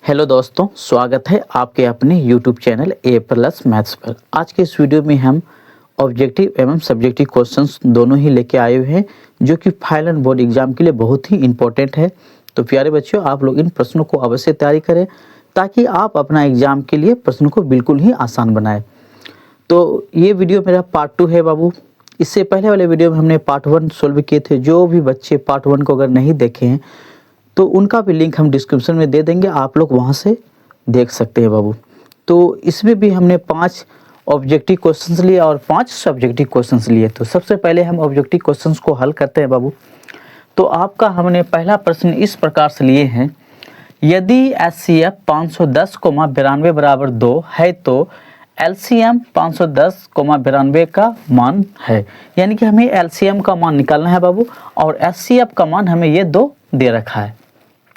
Hello दोस्तों, स्वागत है आपके अपने YouTube चैनल A+ मैथ्स पर। आज के इस वीडियो में हम ऑब्जेक्टिव एवं सब्जेक्टिव क्वेश्चंस दोनों ही लेके आए हुए हैं, जो कि फाइनल बोर्ड एग्जाम के लिए बहुत ही इंपॉर्टेंट है। तो प्यारे बच्चों, आप लोग इन प्रश्नों को अवश्य तैयारी करें ताकि आप अपना एग्जाम के लिए प्रश्नों को बिल्कुल ही आसान बनाएं। तो ये वीडियो मेरा पार्ट 2 है बाबू। इससे पहले वाले वीडियो में हमने पार्ट 1 सोल्व किए थे। जो भी बच्चे पार्ट 1 को अगर नहीं देखे हैं तो उनका भी लिंक हम डिस्क्रिप्शन में दे देंगे, आप लोग वहां से देख सकते हैं बाबू। तो इसमें भी हमने 5 ऑब्जेक्टिव क्वेश्चंस लिए और 5 सब्जेक्टिव क्वेश्चंस लिए। तो सबसे पहले हम ऑब्जेक्टिव क्वेश्चंस को हल करते हैं बाबू। तो आपका हमने पहला प्रश्न इस प्रकार से लिए हैं, यदि HCF 510,92 बराबर 2 है तो LCM 510,92 का मान है। यानी कि हमें LCM का मान निकालना है बाबू और HCF का मान हमें ये 2 दे रखा है।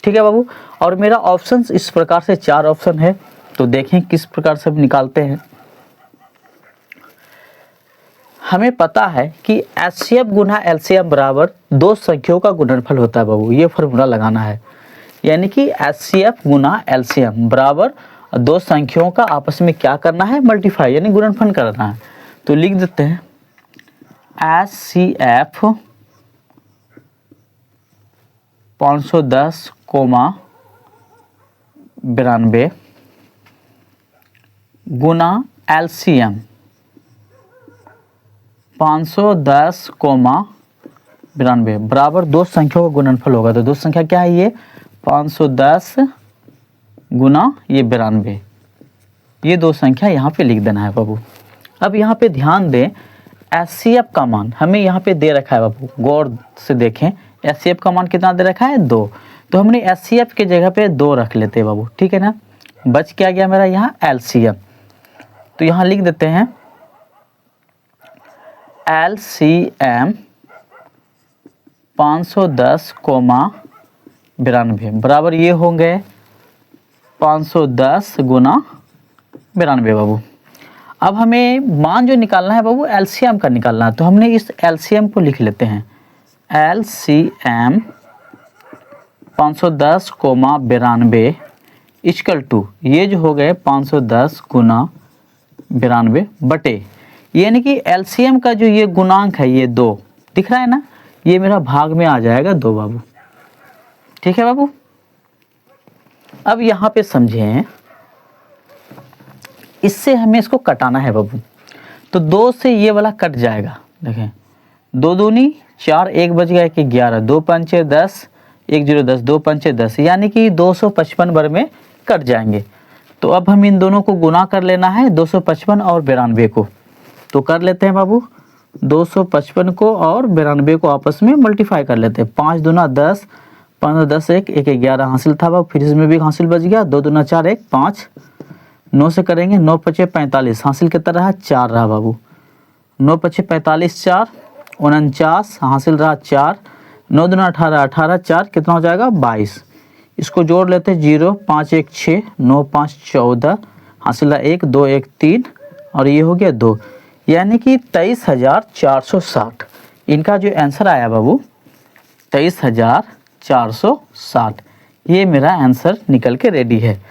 ठीक है बाबू। और मेरा ऑप्शंस इस प्रकार से 4 ऑप्शन है, तो देखें किस प्रकार से हम निकालते हैं। हमें पता है कि HCF गुना LCM बराबर 2 संख्याओं का गुणनफल होता है बाबू। ये फॉर्मूला लगाना है, यानी कि HCF गुना LCM बराबर 2 संख्याओं का आपस में क्या करना है, मल्टीफाई यानी गुणनफल करना है। तो लिख देते हैं HCF 510,92 गुना LCM 510,92 बराबर 2 संख्याओं का गुणनफल होगा। तो 2 संख्या क्या है, ये 510 गुना ये 92, ये 2 संख्या यहाँ पे लिख देना है बाबू। अब यहाँ पे ध्यान दें, HCF का मान हमें यहाँ पे दे रखा है बाबू। गौर से देखें, HCF का मान कितना दे रखा है, 2। तो हमने HCF के जगह पे 2 रख लेते हैं बाबू। ठीक है ना। बच क्या गया मेरा यहाँ LCM। तो यहाँ लिख देते हैं LCM 510,92 बराबर ये होंगे 510 गुना 92 बाबू। अब हमें मान जो निकालना है बाबू LCM का निकालना है। तो हमने इस LCM को लिख लेते हैं LCM 510,92 इक्वल टू ये जो हो गए 510 गुना 92 बटे, यानी कि LCM का जो ये गुणांक है ये 2 दिख रहा है ना, ये मेरा भाग में आ जाएगा 2 बाबू। ठीक है बाबू। अब यहाँ पे समझें, इससे हमें इसको कटाना है बाबू। तो 2 से ये वाला कट जाएगा। देखें 2 दूनी 4, 1 बच गया कि 11, 2 पंचे 10, 1 0 10, 2 पंचे 10, यानी कि 255 बार में कट जाएंगे। तो अब हम इन दोनों को गुना कर लेना है, 255 और 92 को। तो कर लेते हैं बाबू, 255 को और 92 को आपस में मल्टीफाई कर लेते हैं। 5 दूना 10, 15 10 1 1 11 हासिल था बाबू, फिर इसमें भी हासिल बच गया। 2 दूना 4 1 5, 9 से करेंगे 9 पचे 45 हासिल कितना रहा, 4 रहा बाबू। 9 पचे 45 4 49 हासिल रहा 4। 9 दूना 18 18 4 कितना हो जाएगा, 22। इसको जोड़ लेते हैं, 0 5 1 6 9 5 14 हासिल रहा 1 2 1 3 और ये हो गया 2, यानी कि 23,460। इनका जो आंसर आया बाबू 23,460, ये मेरा आंसर निकल के रेडी है।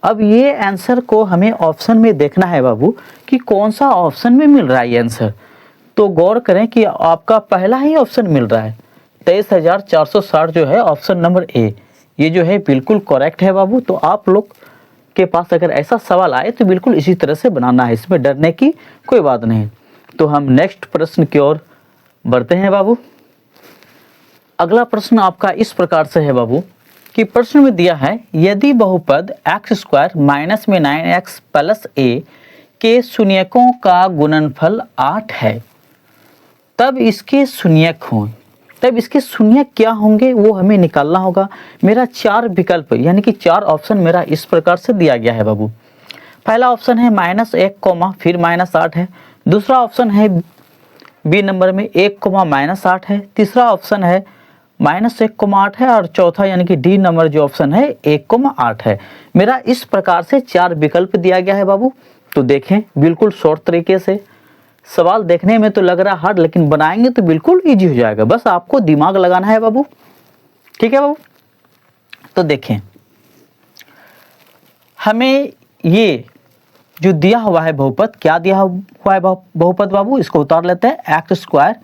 अब ये आंसर को हमें ऑप्शन में देखना है बाबू कि कौन सा ऑप्शन में मिल रहा है ये आंसर। तो गौर करें कि आपका पहला ही ऑप्शन मिल रहा है, 23,460 जो है ऑप्शन नंबर ए, ये जो है बिल्कुल करेक्ट है बाबू। तो आप लोग के पास अगर ऐसा सवाल आए तो बिल्कुल इसी तरह से बनाना है, इसमें डरने की कोई बात नहीं। तो हम नेक्स्ट प्रश्न की ओर बढ़ते हैं बाबू। अगला प्रश्न आपका इस प्रकार से है बाबू कि प्रश्न में दिया है, यदि बहुपद x² माइनस में 9x प्लस a के शून्यकों का गुणनफल 8 है, तब इसके शून्यक हों। तब इसके शून्यक क्या होंगे वो हमें निकालना होगा। मेरा 4 विकल्प यानी कि 4 ऑप्शन मेरा इस प्रकार से दिया गया है बाबू। पहला ऑप्शन है -1, फिर -8 है। दूसरा ऑप्शन है बी नंबर में 1, -8 है। तीसरा ऑप्शन है -1, 8 है और चौथा यानी कि डी नंबर जो ऑप्शन है 1, 8 है। मेरा इस प्रकार से 4 विकल्प दिया गया है बाबू। तो देखें बिल्कुल शॉर्ट तरीके से, सवाल देखने में तो लग रहा है हार्ड, लेकिन बनाएंगे तो बिल्कुल इजी हो जाएगा। बस आपको दिमाग लगाना है बाबू। ठीक है बाबू। तो देखें, हमें ये जो दिया हुआ है बहुपद, क्या दिया हुआ है बहुपद बाबू, इसको उतार लेते हैं। एक्स स्क्वायर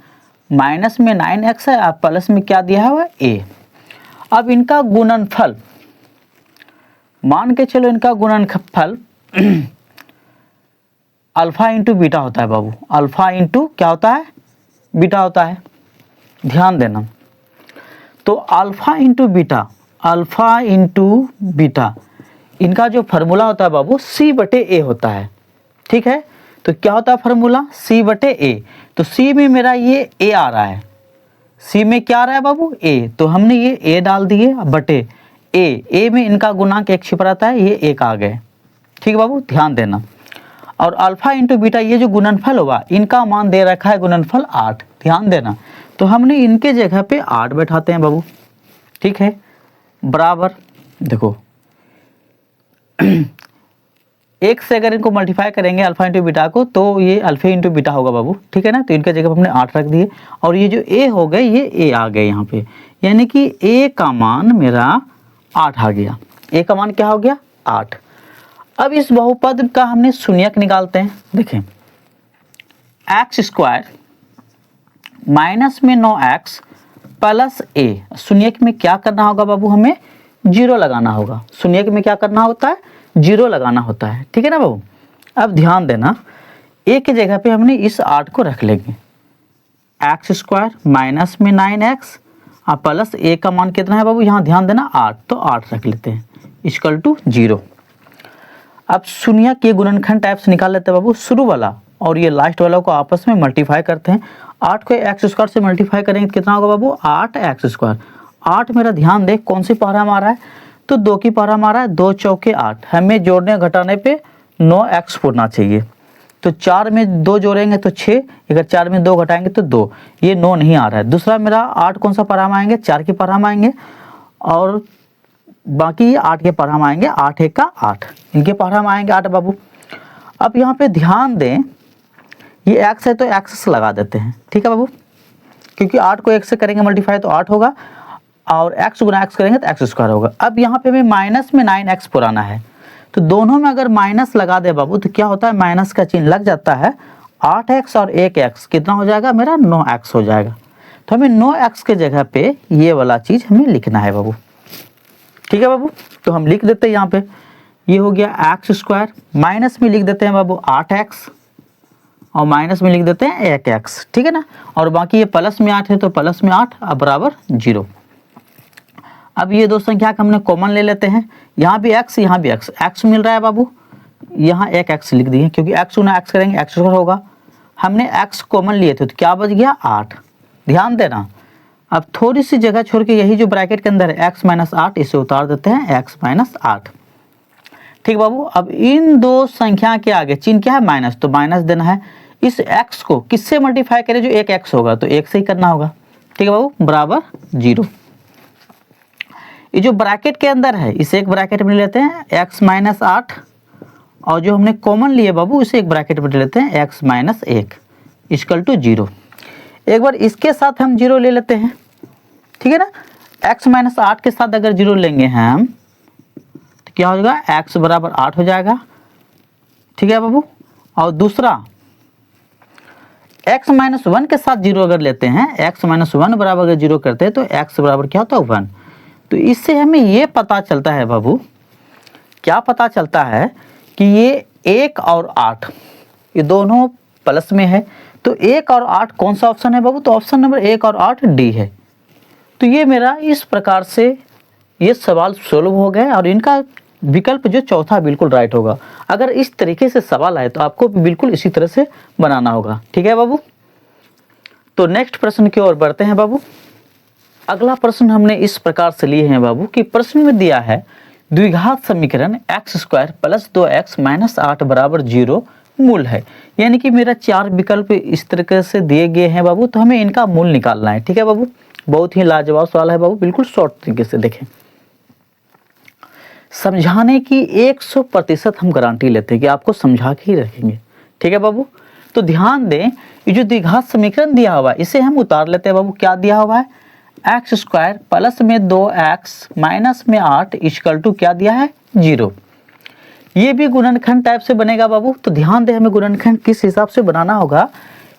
माइनस में 9x है और प्लस में क्या दिया हुआ है a। अब इनका गुणनफल मान के चलो, इनका गुणनफल अल्फा इंटू बीटा होता है बाबू। अल्फा इंटू क्या होता है, बीटा होता है, ध्यान देना। तो alpha into beta, alpha into beta, इनका जो फार्मूला होता है बाबू c/a होता है। ठीक है, तो क्या होता है फार्मूला, c/a। तो c में मेरा ये a आ रहा है, c में क्या आ रहा है बाबू, a। तो हमने ये a डाल दिए बटे a में इनका गुणांक एक छिपा रहता है, ये 1 आ गए। ठीक है बाबू, ध्यान देना। और अल्फा इंटू बीटा, ये जो गुणनफल होगा इनका मान दे रखा है गुणनफल 8, ध्यान देना। तो हमने इनके जगह पे 8 बैठाते हैं बाबू। ठीक है, बराबर देखो 1 से अगर इनको मल्टीप्लाई करेंगे अल्फा इंटू बीटा को, तो ये अल्फा इंटू बीटा होगा बाबू। ठीक है ना, तो इनके जगह पे हमने 8 रख दिए और ये जो a हो गए ये a आ गए यहाँ पे, यानी कि a का मान मेरा 8 आ गया। a का मान क्या हो गया, 8। अब इस बहुपद का हमने शून्यक निकालते हैं। देखें, एक्स स्क्वायर माइनस में 9x प्लस a, शून्यक में क्या करना होगा बाबू, हमें 0 लगाना होगा। शून्यक में क्या करना होता है, 0 लगाना होता है। ठीक है ना बाबू। अब ध्यान देना, a की जगह पे हमने इस 8 को रख लेंगे। एक्स स्क्वायर माइनस में 9x और प्लस a का मान कितना है बाबू, यहाँ ध्यान देना 8, तो 8 रख लेते हैं, इक्वल टू 0। अब शून्यक के गुणनखंड टाइप से निकाल लेते हैं बाबू। शुरू वाला और ये लास्ट वाला को आपस में मल्टीप्लाई करते हैं। 8 को एक्स स्क्वायर से मल्टीप्लाई करेंगे तो कितना होगा बाबू, 8x स्क्वायर। 8 मेरा ध्यान दे कौन सी पहरा मारा है, तो 2 की पहरा मारा है, 2 चौके 8। हमें जोड़ने घटाने पे 9x होना चाहिए। तो 4 में 2 जोड़ेंगे तो 6, अगर 4 में 2 घटाएंगे तो 2, ये 9 नहीं आ रहा है। दूसरा मेरा 8 कौन सा पहरा में आएंगे, 4 की पहरा में आएंगे और बाकी 8 के पहरा में आएंगे, 8 1 का 8, इनके पहरा में आएंगे 8 बाबू। अब यहाँ पे ध्यान दें, ये x है तो x लगा देते हैं। ठीक है बाबू, क्योंकि 8 को 1 से करेंगे मल्टीप्लाई तो 8 होगा और x गुना x करेंगे तो एक्स स्क्वायर होगा। अब यहाँ पे हमें माइनस में 9x पुराना है, तो दोनों में अगर माइनस लगा दे बाबू तो क्या होता है, माइनस का चिन्ह लग जाता है। 8x और 1x कितना हो जाएगा मेरा, 9x हो जाएगा। तो हमें 9x के जगह पे ये वाला चीज़ हमें लिखना है बाबू। ठीक है बाबू, तो हम लिख देते हैं यहाँ पे, ये हो गया एक्स स्क्वायर, माइनस में लिख देते हैं बाबू 8x और माइनस में लिख देते हैं 1x। ठीक है ना, और बाकी ये प्लस में 8 है तो प्लस में 8 अब बराबर 0। अब ये दो संख्या का हमने कॉमन ले लेते हैं, यहाँ भी x यहाँ भी x मिल रहा है बाबू, यहाँ 1x लिख दिए क्योंकि x गुना x करेंगे एक्स स्क्वायर होगा। हमने x कॉमन लिए थे तो क्या बच गया, 8। ध्यान देना, अब थोड़ी सी जगह छोड़ के यही जो ब्रैकेट के अंदर है x माइनस 8, इसे उतार देते हैं x माइनस 8। ठीक बाबू, अब इन दो संख्या के आगे चिन्ह क्या है, माइनस, तो माइनस देना है। इस x को किससे मल्टीप्लाई करें, जो 1x होगा तो 1 से ही करना होगा। ठीक है बाबू, बराबर 0। ये जो ब्रैकेट के अंदर है इसे एक ब्रैकेट में लेते हैं x माइनस 8 और जो हमने कॉमन लिए बाबू इसे एक ब्रैकेट में लेते हैं x माइनस 1 इक्वल टू 0। एक बार इसके साथ हम 0 ले लेते हैं। ठीक है ना, x माइनस 8 के साथ अगर 0 लेंगे हम तो क्या हो जाएगा, x बराबर 8 हो जाएगा। ठीक है बाबू, और दूसरा x माइनस 1 के साथ 0 अगर लेते हैं, x माइनस 1 बराबर अगर 0 करते हैं तो x बराबर क्या होता है, 1। तो इससे हमें ये पता चलता है बाबू, क्या पता चलता है कि ये 1 और 8 ये दोनों प्लस में है। तो 1 और 8 कौन सा ऑप्शन है बाबू, तो ऑप्शन नंबर 1 और 8 डी है। तो ये मेरा इस प्रकार से ये सवाल सोल्व हो गए और इनका विकल्प जो चौथा बिल्कुल राइट होगा। अगर इस तरीके से सवाल आए तो आपको बिल्कुल इसी तरह से बनाना होगा। ठीक है बाबू, तो नेक्स्ट प्रश्न की ओर बढ़ते हैं बाबू। अगला प्रश्न हमने इस प्रकार से लिए हैं बाबू कि प्रश्न में दिया है द्विघात समीकरण x square plus 2x minus 8 बराबर 0 मूल है। यानी कि मेरा 4 विकल्प इस तरीके से दिए गए हैं बाबू, तो हमें इनका मूल निकालना है। ठीक है बाबू, बहुत ही लाजवाब सवाल है बाबू, बिल्कुल शॉर्ट तरीके से देखें। समझाने की 100% हम गारंटी लेते हैं कि आपको समझा के ही रखेंगे। ठीक है बाबू, तो ध्यान दें, ये जो द्विघात समीकरण दिया हुआ है इसे हम उतार लेते हैं बाबू। क्या दिया हुआ है, एक्स स्क्वायर प्लस में 2x माइनस में 8 इक्वल टू क्या दिया है, 0। ये भी गुणनखंड टाइप से बनेगा बाबू। तो ध्यान दे हमें गुणनखंड किस हिसाब से बनाना होगा,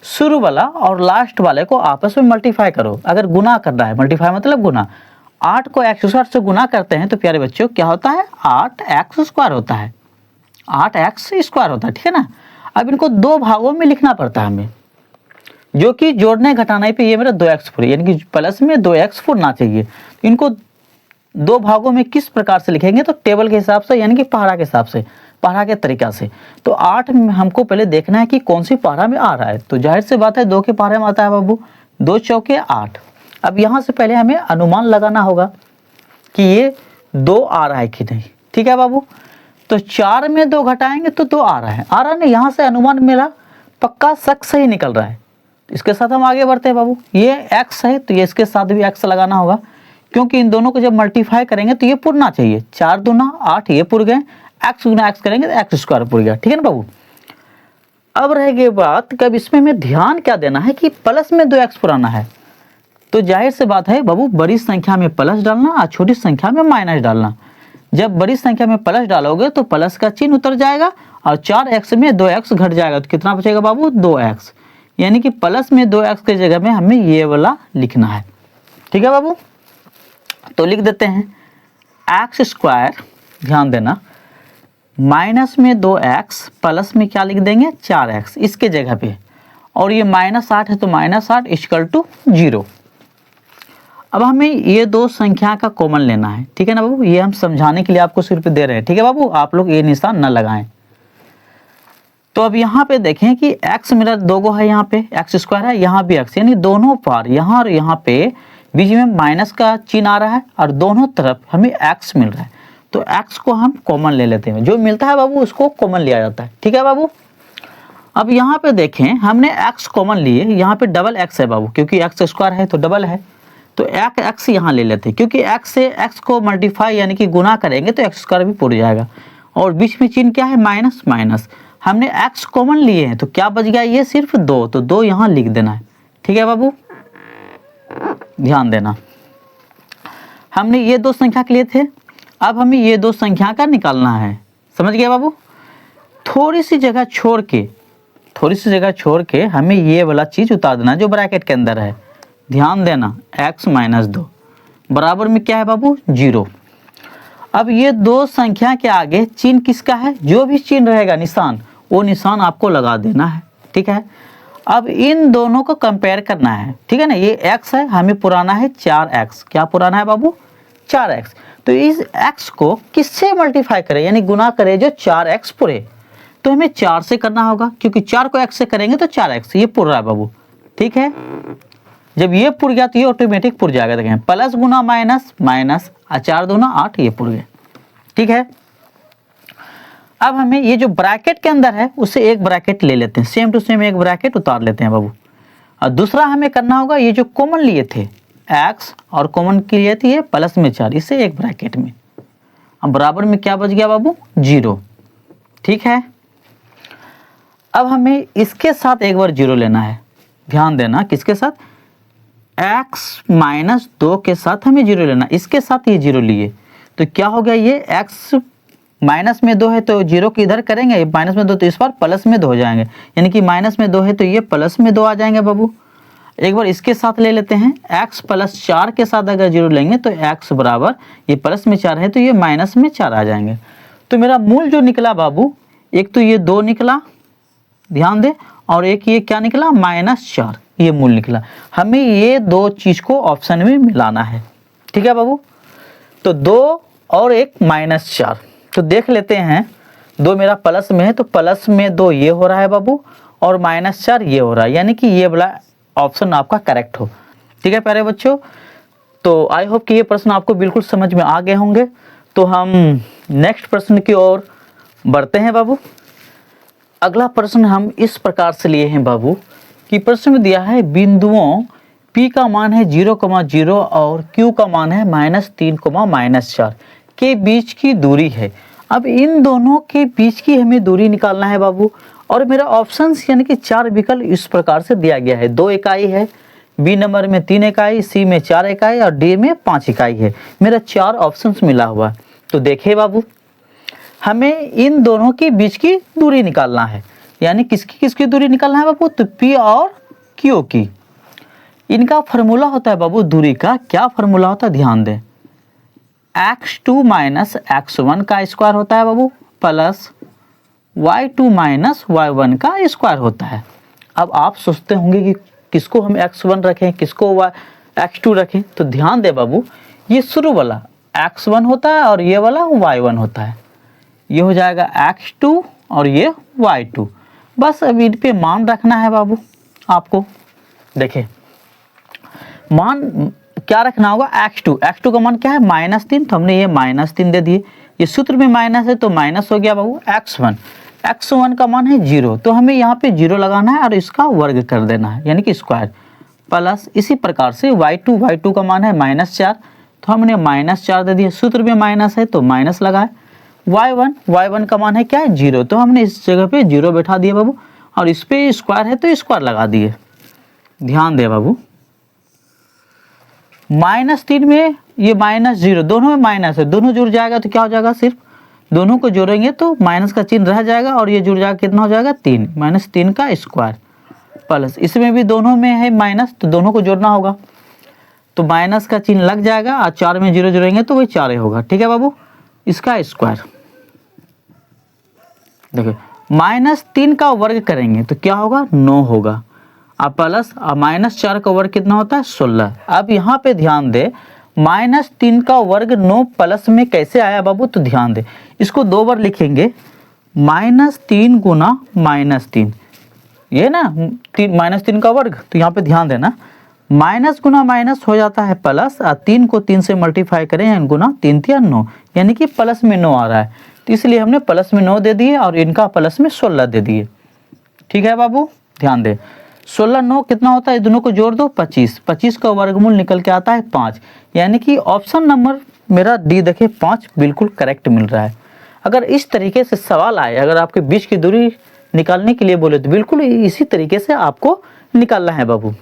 शुरू वाला और लास्ट वाले को आपस में मल्टीप्लाई करो। अगर गुना करना है, मल्टीप्लाई मतलब गुना, 8 को x स्क्वायर से गुना करते हैं तो प्यारे बच्चों क्या होता है, 8x स्क्वायर होता है, 8x स्क्वायर होता है, ठीक है ना। अब इनको दो भागों में लिखना पड़ता है हमें, जो कि जोड़ने घटाने पे ये मेरा 2x4 यानी कि प्लस में 2x4 ना चाहिए। इनको दो भागों में किस प्रकार से लिखेंगे, तो टेबल के हिसाब से यानी कि पहाड़ा के हिसाब से, पहाड़ा के तरीका से। तो 8 में हमको पहले देखना है कि कौन सी पहाड़ा में आ रहा है। तो जाहिर सी बात है 2 के पहाड़े में आता है बाबू, 2 चौके 8। अब यहाँ से पहले हमें अनुमान लगाना होगा कि ये 2 आ रहा है कि नहीं, ठीक है बाबू। तो 4 में 2 घटाएंगे तो 2 आ रहा है, आ रहा है ना। यहाँ से अनुमान मेरा पक्का शक सही निकल रहा है। इसके साथ हम आगे बढ़ते हैं बाबू। ये x है तो ये इसके साथ भी x लगाना होगा, क्योंकि इन दोनों को जब मल्टीप्लाई करेंगे तो ये पुरना चाहिए। 4 दूना 8 ये पुर गए, x गुना x करेंगे तो x स्क्वायर पुर गया, ठीक है ना बाबू। अब रह गई बात, कब इसमें हमें ध्यान क्या देना है कि प्लस में 2x पुराना है। तो जाहिर सी बात है बाबू, बड़ी संख्या में प्लस डालना और छोटी संख्या में माइनस डालना। जब बड़ी संख्या में प्लस डालोगे तो प्लस का चिन्ह उतर जाएगा और 4x में 2x घट जाएगा, तो कितना बचेगा बाबू, 2x। यानी कि प्लस में 2x के जगह में हमें ये वाला लिखना है, ठीक है बाबू। तो लिख देते हैं x स्क्वायर, ध्यान देना, माइनस में 2x प्लस में क्या लिख देंगे, 4x इसके जगह पे। और ये -8 है तो -8 इक्वल टू 0। अब हमें ये दो संख्या का कॉमन लेना है, ठीक है ना बाबू। ये हम समझाने के लिए आपको सिर्फ दे रहे हैं, ठीक है बाबू, आप लोग ये निशान न लगाएं। तो अब यहाँ पे देखें कि x मेरा 2 गो है, यहाँ पे x स्क्वायर है, यहाँ भी x, यानी दोनों पार यहाँ और यहाँ पे बीच में माइनस का चिन्ह आ रहा है और दोनों तरफ हमें x मिल रहा है। तो x को हम कॉमन ले लेते हैं, जो मिलता है बाबू उसको कॉमन लिया जाता है, ठीक है बाबू। अब यहाँ पे देखें हमने x कॉमन लिए, यहाँ पे डबल x है बाबू, क्योंकि x स्क्वायर है तो डबल है। तो एक x यहाँ ले लेते हैं, क्योंकि x से x को मल्टीप्लाई यानी कि गुना करेंगे तो x स्क्वायर भी पूर जाएगा। और बीच में चिन्ह क्या है, माइनस माइनस। हमने x कॉमन लिए हैं तो क्या बच गया, ये सिर्फ 2, तो 2 यहाँ लिख देना है, ठीक है बाबू। ध्यान देना, हमने ये दो संख्या के लिए थे, अब हमें ये दो संख्या का निकालना है, समझ गए बाबू। थोड़ी सी जगह छोड़ के हमें ये वाला चीज उतार देना जो ब्रैकेट के अंदर है। ध्यान देना, x - 2 बराबर में क्या है बाबू, 0। अब ये दो संख्या के आगे चिन्ह किसका है, जो भी चिन्ह रहेगा निशान, वो निशान आपको लगा देना है, ठीक है। अब इन दोनों को कंपेयर करना है, ठीक है ना। ये x है, हमें पुराना है 4x, क्या पुराना है बाबू, 4x। तो इस x को किससे मल्टीप्लाई करें, यानी गुना करें जो 4x पुरे। तो हमें 4 से करना होगा, क्योंकि 4 को x से करेंगे तो 4x, ये पुर रहा है बाबू, ठीक है। जब ये पुर गया तो ये ऑटोमेटिक पुर जाएगा। देखें प्लस गुना माइनस माइनस, 4 दूना 8 ये पुर गए, ठीक है। अब हमें ये जो ब्रैकेट के अंदर है उससे एक ब्रैकेट ले लेते हैं, सेम टू सेम एक ब्रैकेट उतार लेते हैं बाबू। और दूसरा हमें करना होगा, ये जो कॉमन लिए थे x और कॉमन के लिए थी ये प्लस में 4, इससे एक ब्रैकेट में। अब बराबर में क्या बच गया बाबू, 0, ठीक है। अब हमें इसके साथ एक बार 0 लेना है, ध्यान देना, किसके साथ, x - 2 के साथ हमें 0 लेना। इसके साथ ये 0 लिए तो क्या हो गया, ये x माइनस में 2 है तो 0 की इधर करेंगे, माइनस में 2 तो इस बार प्लस में 2 हो जाएंगे, यानी कि माइनस में 2 है तो ये प्लस में 2 आ जाएंगे बाबू। एक बार इसके साथ ले लेते हैं, x + 4 के साथ अगर 0 लेंगे तो x बराबर, ये प्लस में 4 है तो ये माइनस में 4 आ जाएंगे। तो मेरा मूल जो निकला बाबू, एक तो ये 2 निकला, ध्यान दे, और एक ये क्या निकला, -4, ये मूल निकला। हमें ये दो चीज को ऑप्शन में मिलाना है, ठीक है बाबू। तो 2 और एक -4, तो देख लेते हैं, 2 मेरा प्लस में है तो प्लस में 2 ये हो रहा है बाबू, और -4 ये हो रहा है, यानी कि ये वाला ऑप्शन आपका करेक्ट हो, ठीक है प्यारे बच्चों। तो आई होप कि ये प्रश्न आपको बिल्कुल समझ में आ गए होंगे। तो हम नेक्स्ट प्रश्न की ओर बढ़ते हैं बाबू। अगला प्रश्न हम इस प्रकार से लिए हैं बाबू कि प्रश्न में दिया है बिंदुओं P का मान है 0,0 और Q का मान है -3, -4 के बीच की दूरी है। अब इन दोनों के बीच की हमें दूरी निकालना है बाबू। और मेरा ऑप्शंस यानी कि 4 विकल्प इस प्रकार से दिया गया है, 2 इकाई है, बी नंबर में 3 इकाई, सी में 4 इकाई और डी में 5 इकाई है। मेरा 4 ऑप्शंस मिला हुआ है। तो देखिए बाबू, हमें इन दोनों के बीच की दूरी निकालना है। यानी किसकी किसकी दूरी निकालना है बाबू? तो P और Q की। इनका फार्मूला होता है बाबू दूरी का, क्या फार्मूला होता है ध्यान दें, x2 माइनस x1 का स्क्वायर होता है बाबू, प्लस y2 माइनस y1 का स्क्वायर होता है। अब आप सोचते होंगे कि किसको हम x1 रखें, किसको x2 रखें, तो ध्यान दे बाबू, ये शुरू वाला x1 होता है और ये वाला y1 होता है। ये हो जाएगा x2 और ये y2। बस अब इन पे मान रखना है बाबू आपको। देखिए मान क्या रखना होगा, x2 का मान क्या है -3, तो हमने ये -3 दे दिए। ये सूत्र में माइनस है तो माइनस हो गया बाबू। x1 का मान है 0, तो हमें यहाँ पे 0 लगाना है और इसका वर्ग कर देना है, यानी कि स्क्वायर। प्लस इसी प्रकार से y2 का मान है -4, तो हमने -4 दे दिया। सूत्र में माइनस है तो माइनस लगाए। y1 का मान है क्या है 0, तो हमने इस जगह पे 0 बैठा दिया बाबू, और इस पे स्क्वायर है तो स्क्वायर लगा दिए। ध्यान दे बाबू, -3 में ये -0, दोनों में माइनस है, दोनों जुड़ जाएगा तो क्या हो जाएगा, सिर्फ दोनों को जोड़ेंगे तो माइनस का चिन्ह रह जाएगा और ये जुड़ जाएगा, कितना हो जाएगा 3, -3 का स्क्वायर। प्लस इसमें भी दोनों में है माइनस, तो दोनों को जोड़ना होगा, तो माइनस का चिन्ह लग जाएगा और 4 में 0 जोड़ेंगे तो वही 4 होगा। ठीक है बाबू, इसका स्क्वायर। देखो -3 का वर्ग करेंगे तो क्या होगा, 9 होगा, अब प्लस -4 का वर्ग कितना होता है 16। अब यहाँ पे ध्यान दे, -3 का वर्ग 9 प्लस में कैसे आया बाबू, तो ध्यान दे, इसको 2 बार लिखेंगे, -3 गुना -3, ये ना -3 का वर्ग, तो यहाँ पे ध्यान देना, माइनस गुना माइनस हो जाता है प्लस, और 3 को 3 से मल्टीप्लाई करें गुना, 3 3 9, यानी कि प्लस में 9 आ रहा है, तो इसलिए हमने प्लस में 9 दे दिए और इनका प्लस में 16 दे दिए। ठीक है बाबू, ध्यान दे, 16 9 कितना होता है, दोनों को जोड़ दो 25, 25 का वर्गमूल निकल के आता है 5, यानी कि ऑप्शन नंबर मेरा डी देखे 5 बिल्कुल करेक्ट मिल रहा है। अगर इस तरीके से सवाल आए, अगर आपके बीच की दूरी निकालने के लिए बोले तो बिल्कुल इसी तरीके से आपको निकालना है बाबू।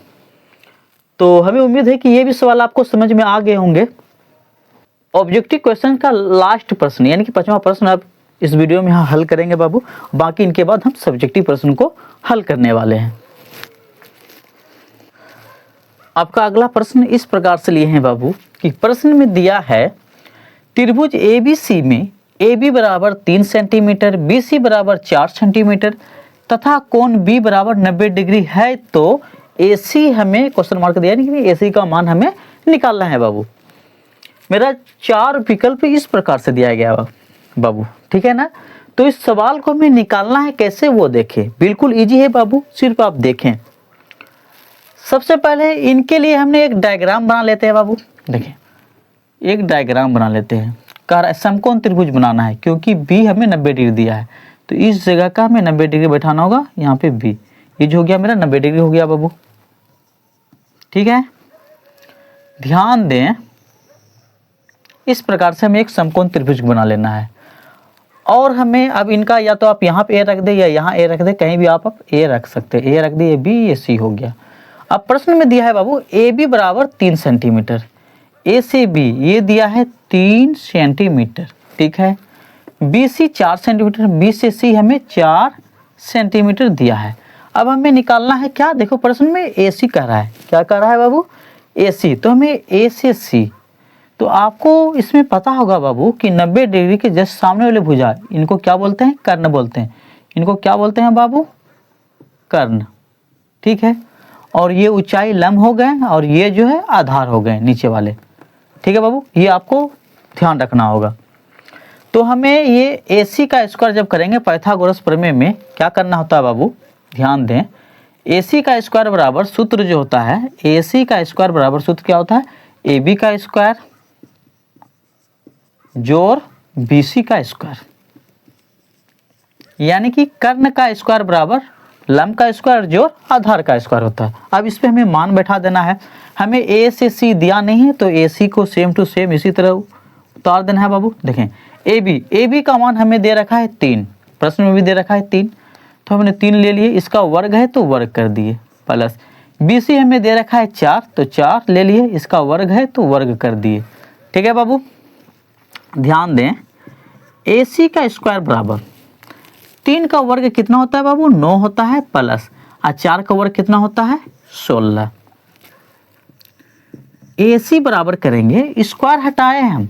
तो हमें उम्मीद है कि ये भी सवाल आपको समझ में आ गए होंगे। ऑब्जेक्टिव क्वेश्चन का लास्ट प्रश्न यानी कि 5वां प्रश्न अब इस वीडियो में यहाँ हल करेंगे बाबू, बाकी इनके बाद हम सब्जेक्टिव प्रश्न को हल करने वाले हैं। आपका अगला प्रश्न इस प्रकार से लिए हैं बाबू कि प्रश्न में दिया है त्रिभुज ABC में AB बराबर 3 सेंटीमीटर, BC बराबर 4 सेंटीमीटर तथा कोण B बराबर 90 डिग्री है, तो AC हमें क्वेश्चन मार्क दिया है कि AC का मान हमें निकालना है बाबू। मेरा 4 विकल्प इस प्रकार से दिया गया बाबू, ठीक है ना। तो इस सवाल को हमें निकालना है कैसे वो देखें, बिल्कुल इजी है बाबू, सिर्फ आप देखें। सबसे पहले इनके लिए हमने एक डायग्राम बना लेते हैं बाबू। देखिए एक डायग्राम बना लेते हैं, समकोण त्रिभुज बनाना है क्योंकि B हमें 90 डिग्री दिया है, तो इस जगह का हमें 90 डिग्री बैठाना होगा, यहाँ पे B, ये जो हो गया मेरा 90 डिग्री हो गया बाबू। ठीक है, ध्यान दें, इस प्रकार से हमें एक समकोण त्रिभुज बना लेना है और हमें अब इनका या तो आप यहाँ पे A रख दे या यहाँ A रख दे, कहीं भी आप A रख सकते हैं, A रख दिए, B, ये C हो गया। अब प्रश्न में दिया है बाबू AB बराबर 3 सेंटीमीटर, A से B ये दिया है 3 सेंटीमीटर, ठीक है। BC 4 सेंटीमीटर, B से C हमें 4 सेंटीमीटर दिया है। अब हमें निकालना है क्या, देखो प्रश्न में AC कह रहा है, क्या कह रहा है बाबू, AC, तो हमें A से C, तो आपको इसमें पता होगा बाबू कि 90 डिग्री के जस्ट सामने वाले भुजा, इनको क्या बोलते हैं, कर्ण बोलते हैं। इनको क्या बोलते हैं बाबू, कर्ण, ठीक है। और ये ऊंचाई लंब हो गए और ये जो है आधार हो गए नीचे वाले, ठीक है बाबू, ये आपको ध्यान रखना होगा। तो हमें ये AC का स्क्वायर जब करेंगे पाइथागोरस प्रमेय में क्या करना होता है बाबू, ध्यान दें, AC का स्क्वायर बराबर सूत्र जो होता है, AC का स्क्वायर बराबर सूत्र क्या होता है, AB का स्क्वायर जोड़ BC का स्क्वायर, यानी कि कर्ण का स्क्वायर बराबर लंब का स्क्वायर जोड़ आधार का स्क्वायर होता है। अब इस पे हमें मान बैठा देना है, हमें A से C दिया नहीं है तो AC को सेम टू सेम इसी तरह उतार देना है बाबू। देखें AB का मान हमें दे रखा है 3, प्रश्न में भी दे रखा है 3, तो हमने 3 ले लिए, इसका वर्ग है तो वर्ग कर दिए, प्लस BC हमें दे रखा है 4, तो 4 ले लिए, इसका वर्ग है तो वर्ग कर दिए। ठीक है बाबू, ध्यान दें, AC का स्क्वायर बराबर 3 का वर्ग कितना होता है बाबू, 9 होता है, प्लस 4 का वर्ग कितना होता है, 16। AC बराबर करेंगे, स्क्वायर हटाए हम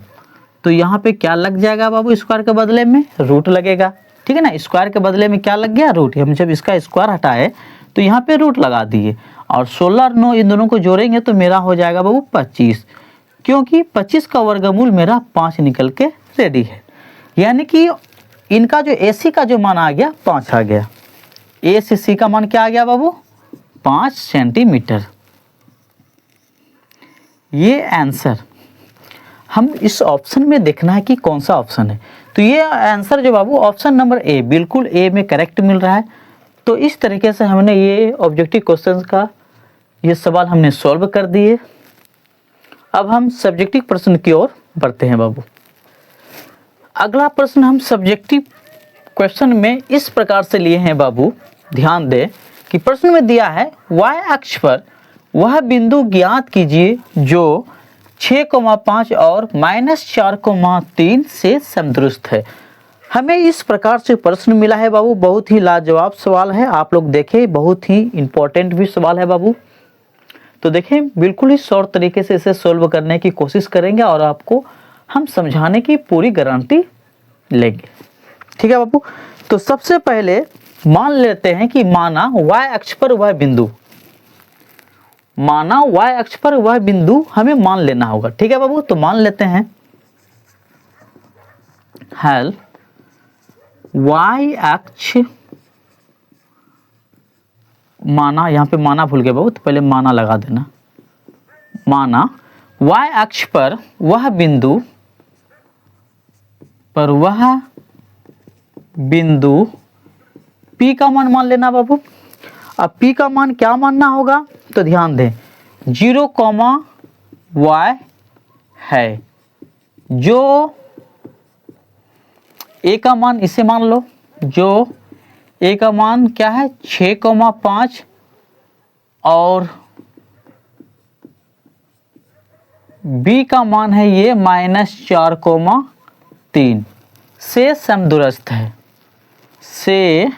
तो यहाँ पे क्या लग जाएगा बाबू, स्क्वायर के बदले में रूट लगेगा, ठीक है ना। स्क्वायर के बदले में क्या लग गया, रूट। हम जब इसका स्क्वायर हटाए तो यहाँ पे रूट लगा दिए, और 16 और 9 इन दोनों को जोड़ेंगे तो मेरा हो जाएगा बाबू 25, क्योंकि 25 का वर्गमूल मेरा 5 निकल के रेडी है। यानी कि इनका जो AC का जो मान आ गया 5 आ गया। A से C का मान क्या आ गया बाबू, 5 सेंटीमीटर। ये आंसर हम इस ऑप्शन में देखना है कि कौन सा ऑप्शन है। तो ये आंसर जो बाबू ऑप्शन नंबर ए, बिल्कुल ए में करेक्ट मिल रहा है। तो इस तरीके से हमने ये ऑब्जेक्टिव क्वेश्चन का ये सवाल हमने सॉल्व कर दिए। अब हम सब्जेक्टिव प्रश्न की ओर बढ़ते हैं बाबू। अगला प्रश्न हम सब्जेक्टिव क्वेश्चन में इस प्रकार से लिए हैं बाबू, ध्यान दें कि प्रश्न में दिया है y अक्ष पर वह बिंदु ज्ञात कीजिए जो 6,5 और -4,3 से समदुरुस्त है। हमें इस प्रकार से प्रश्न मिला है बाबू, बहुत ही लाजवाब सवाल है। आप लोग देखें, बहुत ही इंपॉर्टेंट भी सवाल है बाबू। तो देखें, बिल्कुल ही शॉर्ट तरीके से इसे सॉल्व करने की कोशिश करेंगे और आपको हम समझाने की पूरी गारंटी लेंगे, ठीक है बाबू। तो सबसे पहले मान लेते हैं कि माना y अक्ष पर वह बिंदु, माना y अक्ष पर वह बिंदु हमें मान लेना होगा, ठीक है बाबू। तो मान लेते हैं हेल y अक्ष, माना, यहाँ पे माना भूल गए बाबू, तो पहले माना लगा देना। माना y अक्ष पर वह बिंदु P का मान लेना बाबू। अब P का मान क्या मानना होगा, तो ध्यान दें 0, y है, जो A का मान इसे मान लो, जो A का मान क्या है 6,5 और B का मान है ये -4,3 से समदुरस्त है। से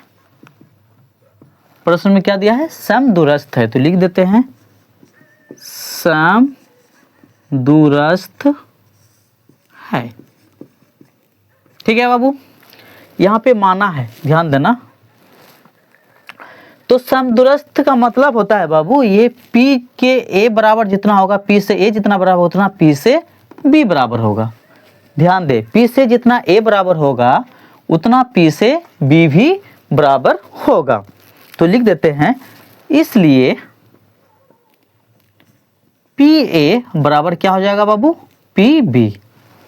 प्रश्न में क्या दिया है, समदुरस्त है, तो लिख देते हैं समदुरस्त है, ठीक है बाबू। यहाँ पे माना है, ध्यान देना। तो समदुरस्त का मतलब होता है बाबू, ये P के A बराबर जितना होगा, P से A जितना बराबर उतना P से B बराबर होगा। ध्यान दे, P से जितना A बराबर होगा उतना P से B भी बराबर होगा। तो लिख देते हैं, इसलिए PA बराबर क्या हो जाएगा बाबू, PB,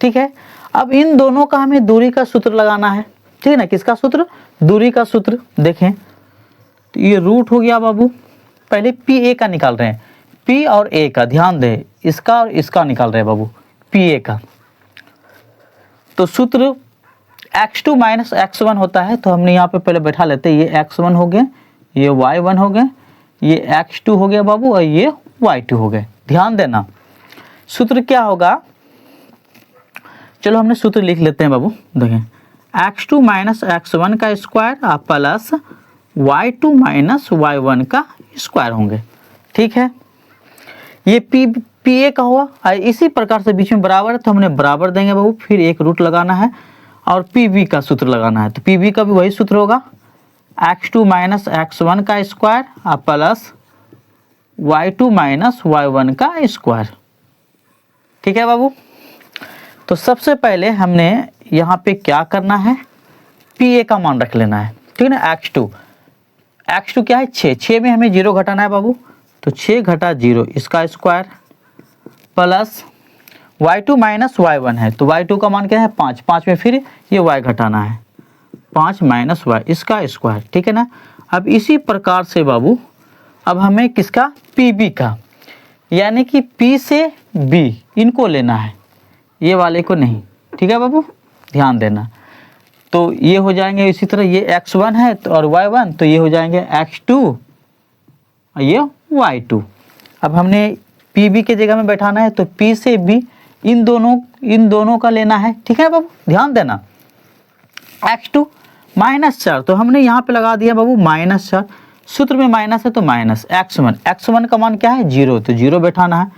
ठीक है। अब इन दोनों का हमें दूरी का सूत्र लगाना है, ठीक है ना। किसका सूत्र, दूरी का सूत्र। देखें तो ये रूट हो गया बाबू, पहले PA का निकाल रहे हैं, P और A का, ध्यान दें इसका और इसका निकाल रहे हैं बाबू, PA का। तो सूत्र x2 - x1 होता है, तो हमने यहाँ पे पहले बैठा लेते हैं, ये x1 हो गए, ये y1 हो गए, ये x2 हो गया बाबू, और ये y2 हो गए। ध्यान देना सूत्र क्या होगा, चलो हमने सूत्र लिख लेते हैं बाबू। देखें x2 - x1 का स्क्वायर प्लस y2 - y1 का स्क्वायर होंगे, ठीक है। ये PA का हुआ, और इसी प्रकार से बीच में बराबर है तो हमने बराबर देंगे बाबू, फिर एक रूट लगाना है और PB का सूत्र लगाना है। तो PB का भी वही सूत्र होगा, x2 - x1 का स्क्वायर प्लस y2 - y1 का स्क्वायर, ठीक है बाबू। तो सबसे पहले हमने यहाँ पे क्या करना है, PA का मान रख लेना है, ठीक है ना। x2 क्या है 6 में हमें 0 घटाना है बाबू, तो 6 घटा 0 इसका स्क्वायर प्लस y2 - y1 है, तो y2 का मान क्या है 5 में फिर ये y घटाना है, 5 - y इसका स्क्वायर, ठीक है ना। अब इसी प्रकार से बाबू अब हमें किसका, PB का, यानी कि P से B इनको लेना है, ये वाले को नहीं, ठीक है बाबू, ध्यान देना। तो ये हो जाएंगे इसी तरह, ये x1 है तो और y1, तो ये हो जाएंगे x2 और ये y2। अब हमने PB के जगह में बैठाना है, तो P से B इन दोनों का लेना है, ठीक है बाबू, ध्यान देना। x2 -4, तो हमने यहाँ पे लगा दिया बाबू -4, सूत्र में माइनस है तो माइनस x1 का मान क्या है 0, तो 0 बैठाना है,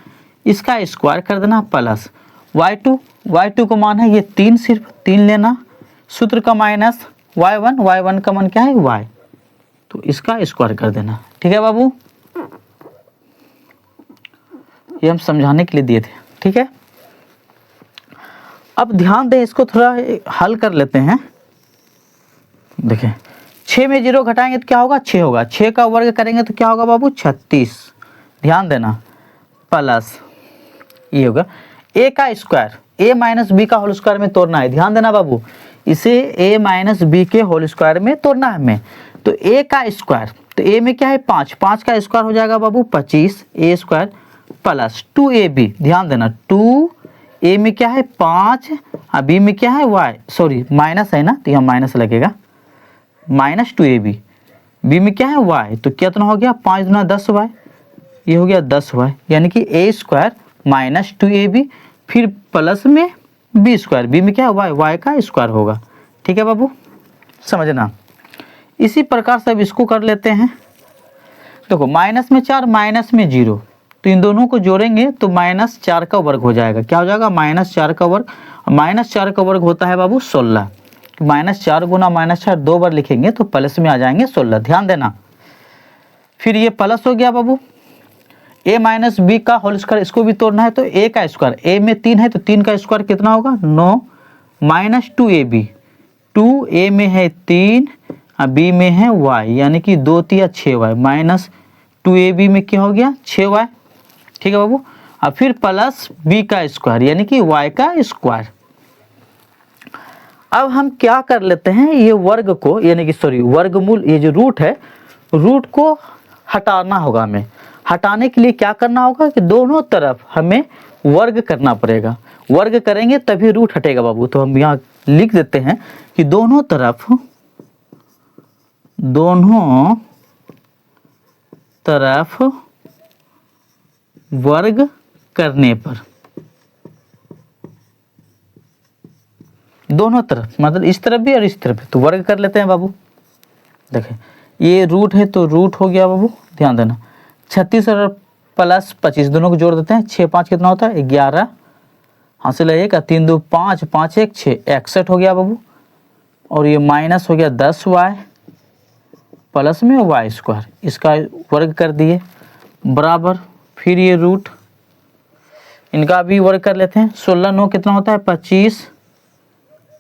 इसका स्क्वायर कर देना प्लस y2 का मान है ये 3, सिर्फ 3 लेना, सूत्र का माइनस y1 का मान क्या है y, तो इसका स्क्वायर कर देना। ठीक है बाबू, ये हम समझाने के लिए दिए थे। ठीक है, अब ध्यान दें, इसको थोड़ा हल कर लेते हैं। देखिए 6 में 0 घटाएंगे तो क्या होगा 6 होगा, 6 का वर्ग करेंगे तो क्या होगा बाबू 36, ध्यान देना, प्लस ये होगा a का स्क्वायर, a माइनस बी का होल स्क्वायर में तोड़ना है, ध्यान देना बाबू, इसे a माइनस बी के होल स्क्वायर में तोड़ना है हमें, तो a का स्क्वायर, तो a में क्या है 5 का स्क्वायर हो जाएगा बाबू 25, a स्क्वायर प्लस 2ab, ध्यान देना 2a में क्या है 5 और b में क्या है y, सॉरी माइनस है ना, तो यहाँ माइनस लगेगा, माइनस 2ab, b में क्या है y, तो कितना हो गया 5 दूना 10y, ये हो गया 10y, यानी कि a स्क्वायर माइनस 2ab, फिर प्लस में b स्क्वायर, b में क्या है y का स्क्वायर होगा। ठीक है बाबू, समझना। इसी प्रकार से अब इसको कर लेते हैं। देखो माइनस में 4 माइनस में 0, तो इन दोनों को जोड़ेंगे तो -4 का वर्ग हो जाएगा, क्या हो जाएगा -4 का वर्ग, -4 का वर्ग होता है बाबू 16, -4 गुना -4 2 बार लिखेंगे तो प्लस में आ जाएंगे 16, ध्यान देना। फिर ये प्लस हो गया बाबू, a माइनस बी का होल स्क्वायर, इसको भी तोड़ना है तो a का स्क्वायर, a में 3 है तो 3 का स्क्वायर कितना होगा 9, माइनस 2ab, 2a में है 3 और b में है y, यानी कि 2 3 6y, माइनस 2ab में क्या हो गया 6y। ठीक है बाबू, और फिर प्लस b का स्क्वायर, यानी कि y का स्क्वायर। अब हम क्या कर लेते हैं, ये वर्ग को, यानी कि सॉरी वर्गमूल, ये जो रूट है, रूट को हटाना होगा हमें। हटाने के लिए क्या करना होगा कि दोनों तरफ हमें वर्ग करना पड़ेगा, वर्ग करेंगे तभी रूट हटेगा बाबू। तो हम यहाँ लिख देते हैं कि दोनों तरफ वर्ग करने पर, दोनों तरफ मतलब इस तरफ भी और इस तरफ भी, तो वर्ग कर लेते हैं बाबू। देखें ये रूट है तो रूट हो गया बाबू, ध्यान देना, 36 और प्लस 25 दोनों को जोड़ देते हैं, 6 5 कितना होता है 11, हासिल है 1, 3 2 5, 5 1 6, 61 हो गया बाबू, और ये माइनस हो गया 10y प्लस में y स्क्वायर, इसका वर्ग कर दिए बराबर, फिर ये रूट, इनका भी वर्ग कर लेते हैं, 16 9 कितना होता है 25,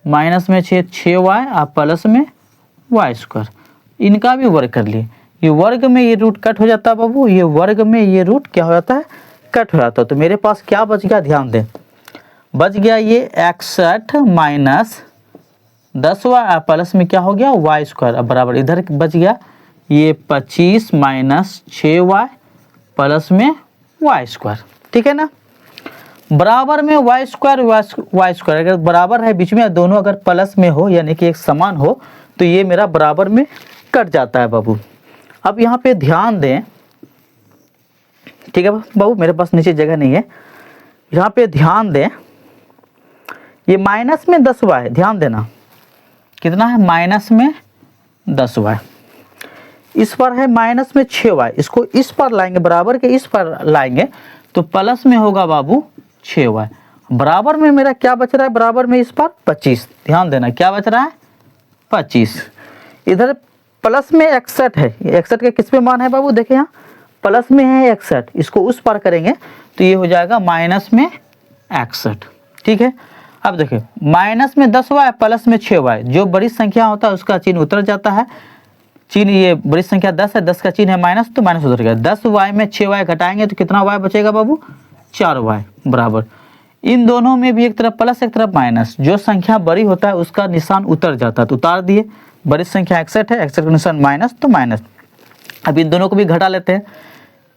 माइनस में 6y और प्लस में y स्क्वायर, इनका भी वर्ग कर लिए, ये वर्ग में ये रूट कट हो जाता है बाबू, ये वर्ग में ये रूट क्या हो जाता है कट हो जाता है, तो मेरे पास क्या बच गया ध्यान दें, बच गया ये 61 माइनस 10y प्लस में क्या हो गया y स्क्वायर, अब बराबर इधर बच गया ये 25 माइनस 6y प्लस में y स्क्वायर। ठीक है ना, बराबर में y स्क्वायर अगर बराबर है बीच में, दोनों अगर प्लस में हो यानी कि एक समान हो, तो ये मेरा बराबर में कट जाता है बाबू। अब यहाँ पे ध्यान दें, ठीक है बाबू, मेरे पास नीचे जगह नहीं है, यहाँ पे ध्यान दें, ये माइनस में 10y, ध्यान देना कितना है माइनस में 10y, इस पर है माइनस में 6y, इसको इस पर लाएंगे, बराबर के इस पर लाएंगे तो प्लस में होगा बाबू 6y, बराबर में मेरा क्या बच रहा है, बराबर में इस पर 25, ध्यान देना क्या बच रहा है 25, इधर प्लस में 61 है, 61 के किस पे मान है बाबू, देखिए यहाँ प्लस में है 61, इसको उस पार करेंगे तो ये हो जाएगा माइनस में 61। ठीक है, अब देखिए माइनस में 10y प्लस में 6y, जो बड़ी संख्या होता है उसका चिन्ह उतर जाता है, चिन्ह ये बड़ी संख्या 10 है, 10 का चिन्ह है माइनस, तो माइनस उतर गया, 10y में 6y घटाएंगे तो कितना y बचेगा बाबू 4y बराबर, इन दोनों में भी एक तरफ प्लस एक तरफ माइनस, जो संख्या बड़ी होता है उसका निशान उतर जाता है, तो उतार दिए, बड़ी संख्या 61 है, 61 का निशान माइनस, तो माइनस। अब इन दोनों को भी घटा लेते हैं,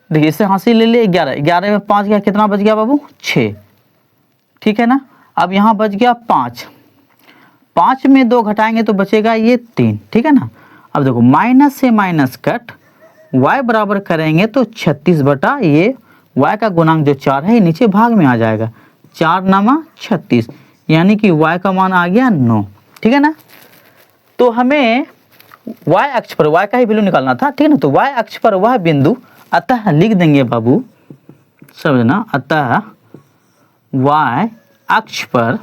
देखिए इससे हासिल ले लिए 11, 11 में 5 गया, कितना बच गया बाबू 6। ठीक है ना, अब यहाँ बच गया 5, 5 में 2 घटाएंगे तो बचेगा ये 3। ठीक है ना, अब देखो माइनस से माइनस कट, y बराबर करेंगे तो 36 बटा ये y का गुणांक जो 4 है ये नीचे भाग में आ जाएगा, 4 नामा 36, यानी कि y का मान आ गया 9। ठीक है ना, तो हमें y अक्ष पर y का ही वैल्यू निकालना था, ठीक है ना। तो y अक्ष पर वह बिंदु, अतः लिख देंगे बाबू, समझना, अतः y अक्ष पर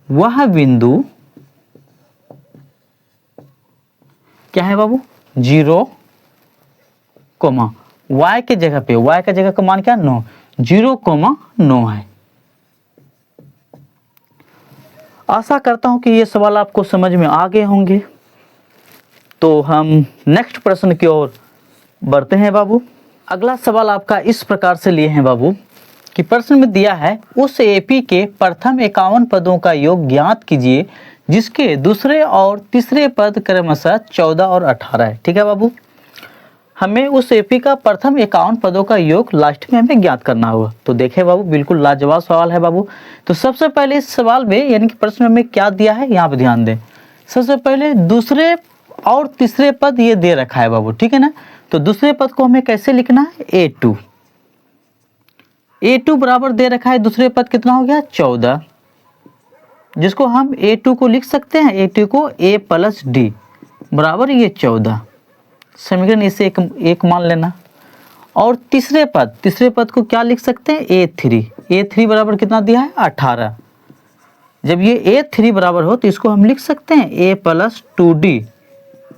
वह बिंदु क्या है बाबू, 0, y के जगह पे, y का जगह का मान क्या, 9, 0,9 है। आशा करता हूं कि ये सवाल आपको समझ में आ गए होंगे। तो हम नेक्स्ट प्रश्न की ओर बढ़ते हैं बाबू। अगला सवाल आपका इस प्रकार से लिए हैं बाबू कि प्रश्न में दिया है, उस एपी के प्रथम 51 पदों का योग ज्ञात कीजिए जिसके दूसरे और तीसरे पद क्रमशः 14 और 18 है। ठीक है बाबू, हमें उस एपी का प्रथम 51 पदों का योग लास्ट में हमें ज्ञात करना होगा। तो देखें बाबू, बिल्कुल लाजवाब सवाल है बाबू। तो सबसे पहले इस सवाल में यानी कि प्रश्न में क्या दिया है यहाँ पे ध्यान दें। सबसे पहले दूसरे और तीसरे पद ये दे रखा है बाबू, ठीक है ना। तो दूसरे पद को हमें कैसे लिखना है, a2 बराबर दे रखा है, दूसरे पद कितना हो गया 14, जिसको हम a2 को लिख सकते हैं, a2 को a प्लस डी बराबर ये 14, समीकरण इसे एक मान लेना। और तीसरे पद को क्या लिख सकते हैं, a3 बराबर कितना दिया है 18। जब ये a3 बराबर हो तो इसको हम लिख सकते हैं a प्लस 2d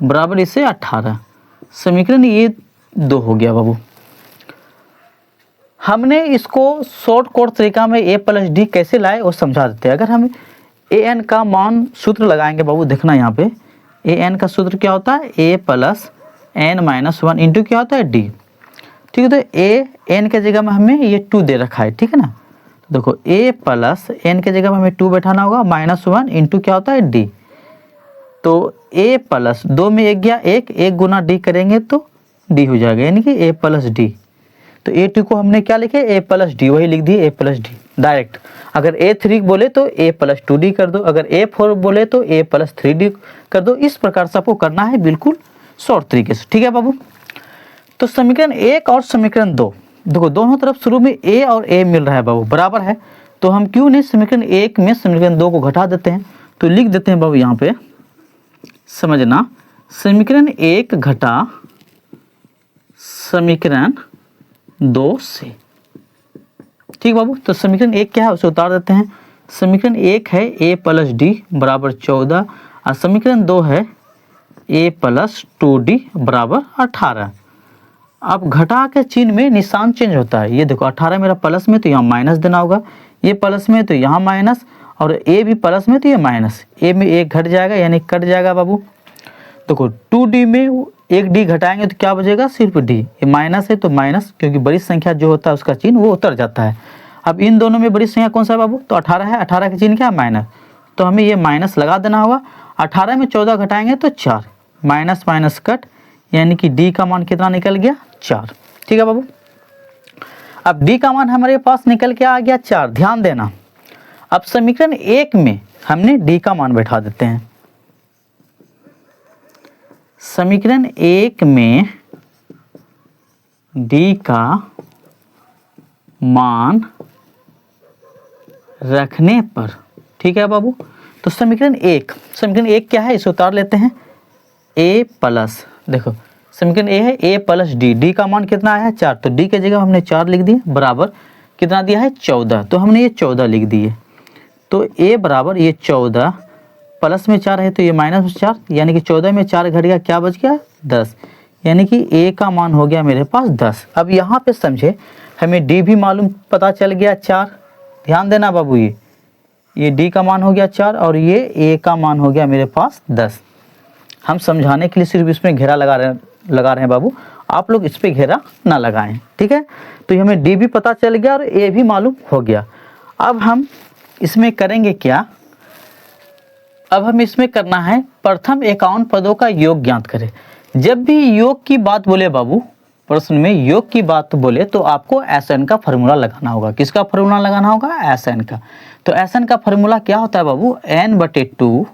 बराबर इसे 18, समीकरण ये 2 हो गया बाबू। हमने इसको शॉर्ट कोट तरीका में a प्लस डी कैसे लाए वो समझा देते हैं। अगर हम an का मान सूत्र लगाएंगे बाबू, देखना यहाँ पे an का सूत्र क्या होता है, a प्लस n-1 इंटू क्या होता है d, ठीक है। तो n के जगह में हमें ये 2 दे रखा है, ठीक है ना। देखो a प्लस n के जगह में हमें 2 बैठाना होगा, -1 इंटू क्या होता है d। तो a प्लस 2 में 1 गया, 1 गुना d करेंगे तो d हो जाएगा, यानी कि a प्लस डी। तो a2 को हमने क्या लिखे, a प्लस डी, वही लिख दिए a प्लस डी डायरेक्ट। अगर a3 बोले तो a प्लस 2d कर दो, अगर a4 बोले तो a प्लस 3d कर दो। इस प्रकार से आपको करना है बिल्कुल शॉर्ट तरीके से, ठीक है बाबू। तो समीकरण 1 और समीकरण 2, देखो दोनों तरफ शुरू में a और a मिल रहा है बाबू, बराबर है। तो हम क्यों नहीं समीकरण 1 में समीकरण 2 को घटा देते हैं। तो लिख देते हैं बाबू यहाँ पे, समझना, समीकरण 1 घटा समीकरण 2 से, ठीक बाबू। तो समीकरण 1 क्या है उसे उतार देते हैं। समीकरण 1 है a प्लस डी बराबर 14 और समीकरण 2 है a प्लस 2d बराबर 18। अब घटा के चिन्ह में निशान चेंज होता है। ये देखो 18 मेरा प्लस में तो यहाँ माइनस देना होगा, ये प्लस में तो यहाँ माइनस, और a भी प्लस में तो ये माइनस, a में 1 घट जाएगा यानी कट जाएगा बाबू। देखो 2d में 1d घटाएंगे तो क्या बचेगा, सिर्फ d, ये माइनस है तो माइनस, क्योंकि बड़ी संख्या जो होता है उसका चिन्ह वो उतर जाता है। अब इन दोनों में बड़ी संख्या कौन सा है बाबू, तो 18 है, 18 का चिन्ह क्या है माइनस, तो हमें ये माइनस लगा देना होगा। 18 में 14 घटाएंगे तो 4, माइनस माइनस कट, यानी कि d का मान कितना निकल गया 4, ठीक है बाबू। अब d का मान हमारे पास निकल के आ गया 4, ध्यान देना। अब समीकरण 1 में हमने d का मान बैठा देते हैं। समीकरण 1 में d का मान रखने पर, ठीक है बाबू। तो समीकरण 1 क्या है, इसे उतार लेते हैं। a प्लस, देखो समीकरण a है a प्लस d का मान कितना आया है 4, तो d के जगह हमने 4 लिख दिए, बराबर कितना दिया है 14, तो हमने ये 14 लिख दिए। तो a बराबर ये 14 प्लस में 4 है तो ये माइनस में 4, यानी कि 14 में 4 घट गया, क्या बच गया 10, यानी कि a का मान हो गया मेरे पास 10। अब यहाँ पे समझे, हमें d भी मालूम पता चल गया 4, ध्यान देना बाबू, ये d का मान हो गया 4 और ये a का मान हो गया मेरे पास 10। हम समझाने के लिए सिर्फ इसमें घेरा लगा रहे हैं बाबू, आप लोग इस पे घेरा ना लगाएं, ठीक है। तो हमें d भी पता चल गया और a भी मालूम हो गया। अब हम इसमें करेंगे क्या, अब हम इसमें करना है प्रथम 51 पदों का योग ज्ञात करें। जब भी योग की बात बोले बाबू, प्रश्न में योग की बात बोले तो आपको SN का फार्मूला लगाना होगा। किसका फार्मूला लगाना होगा, SN का। तो SN का फार्मूला क्या होता है बाबू, n/2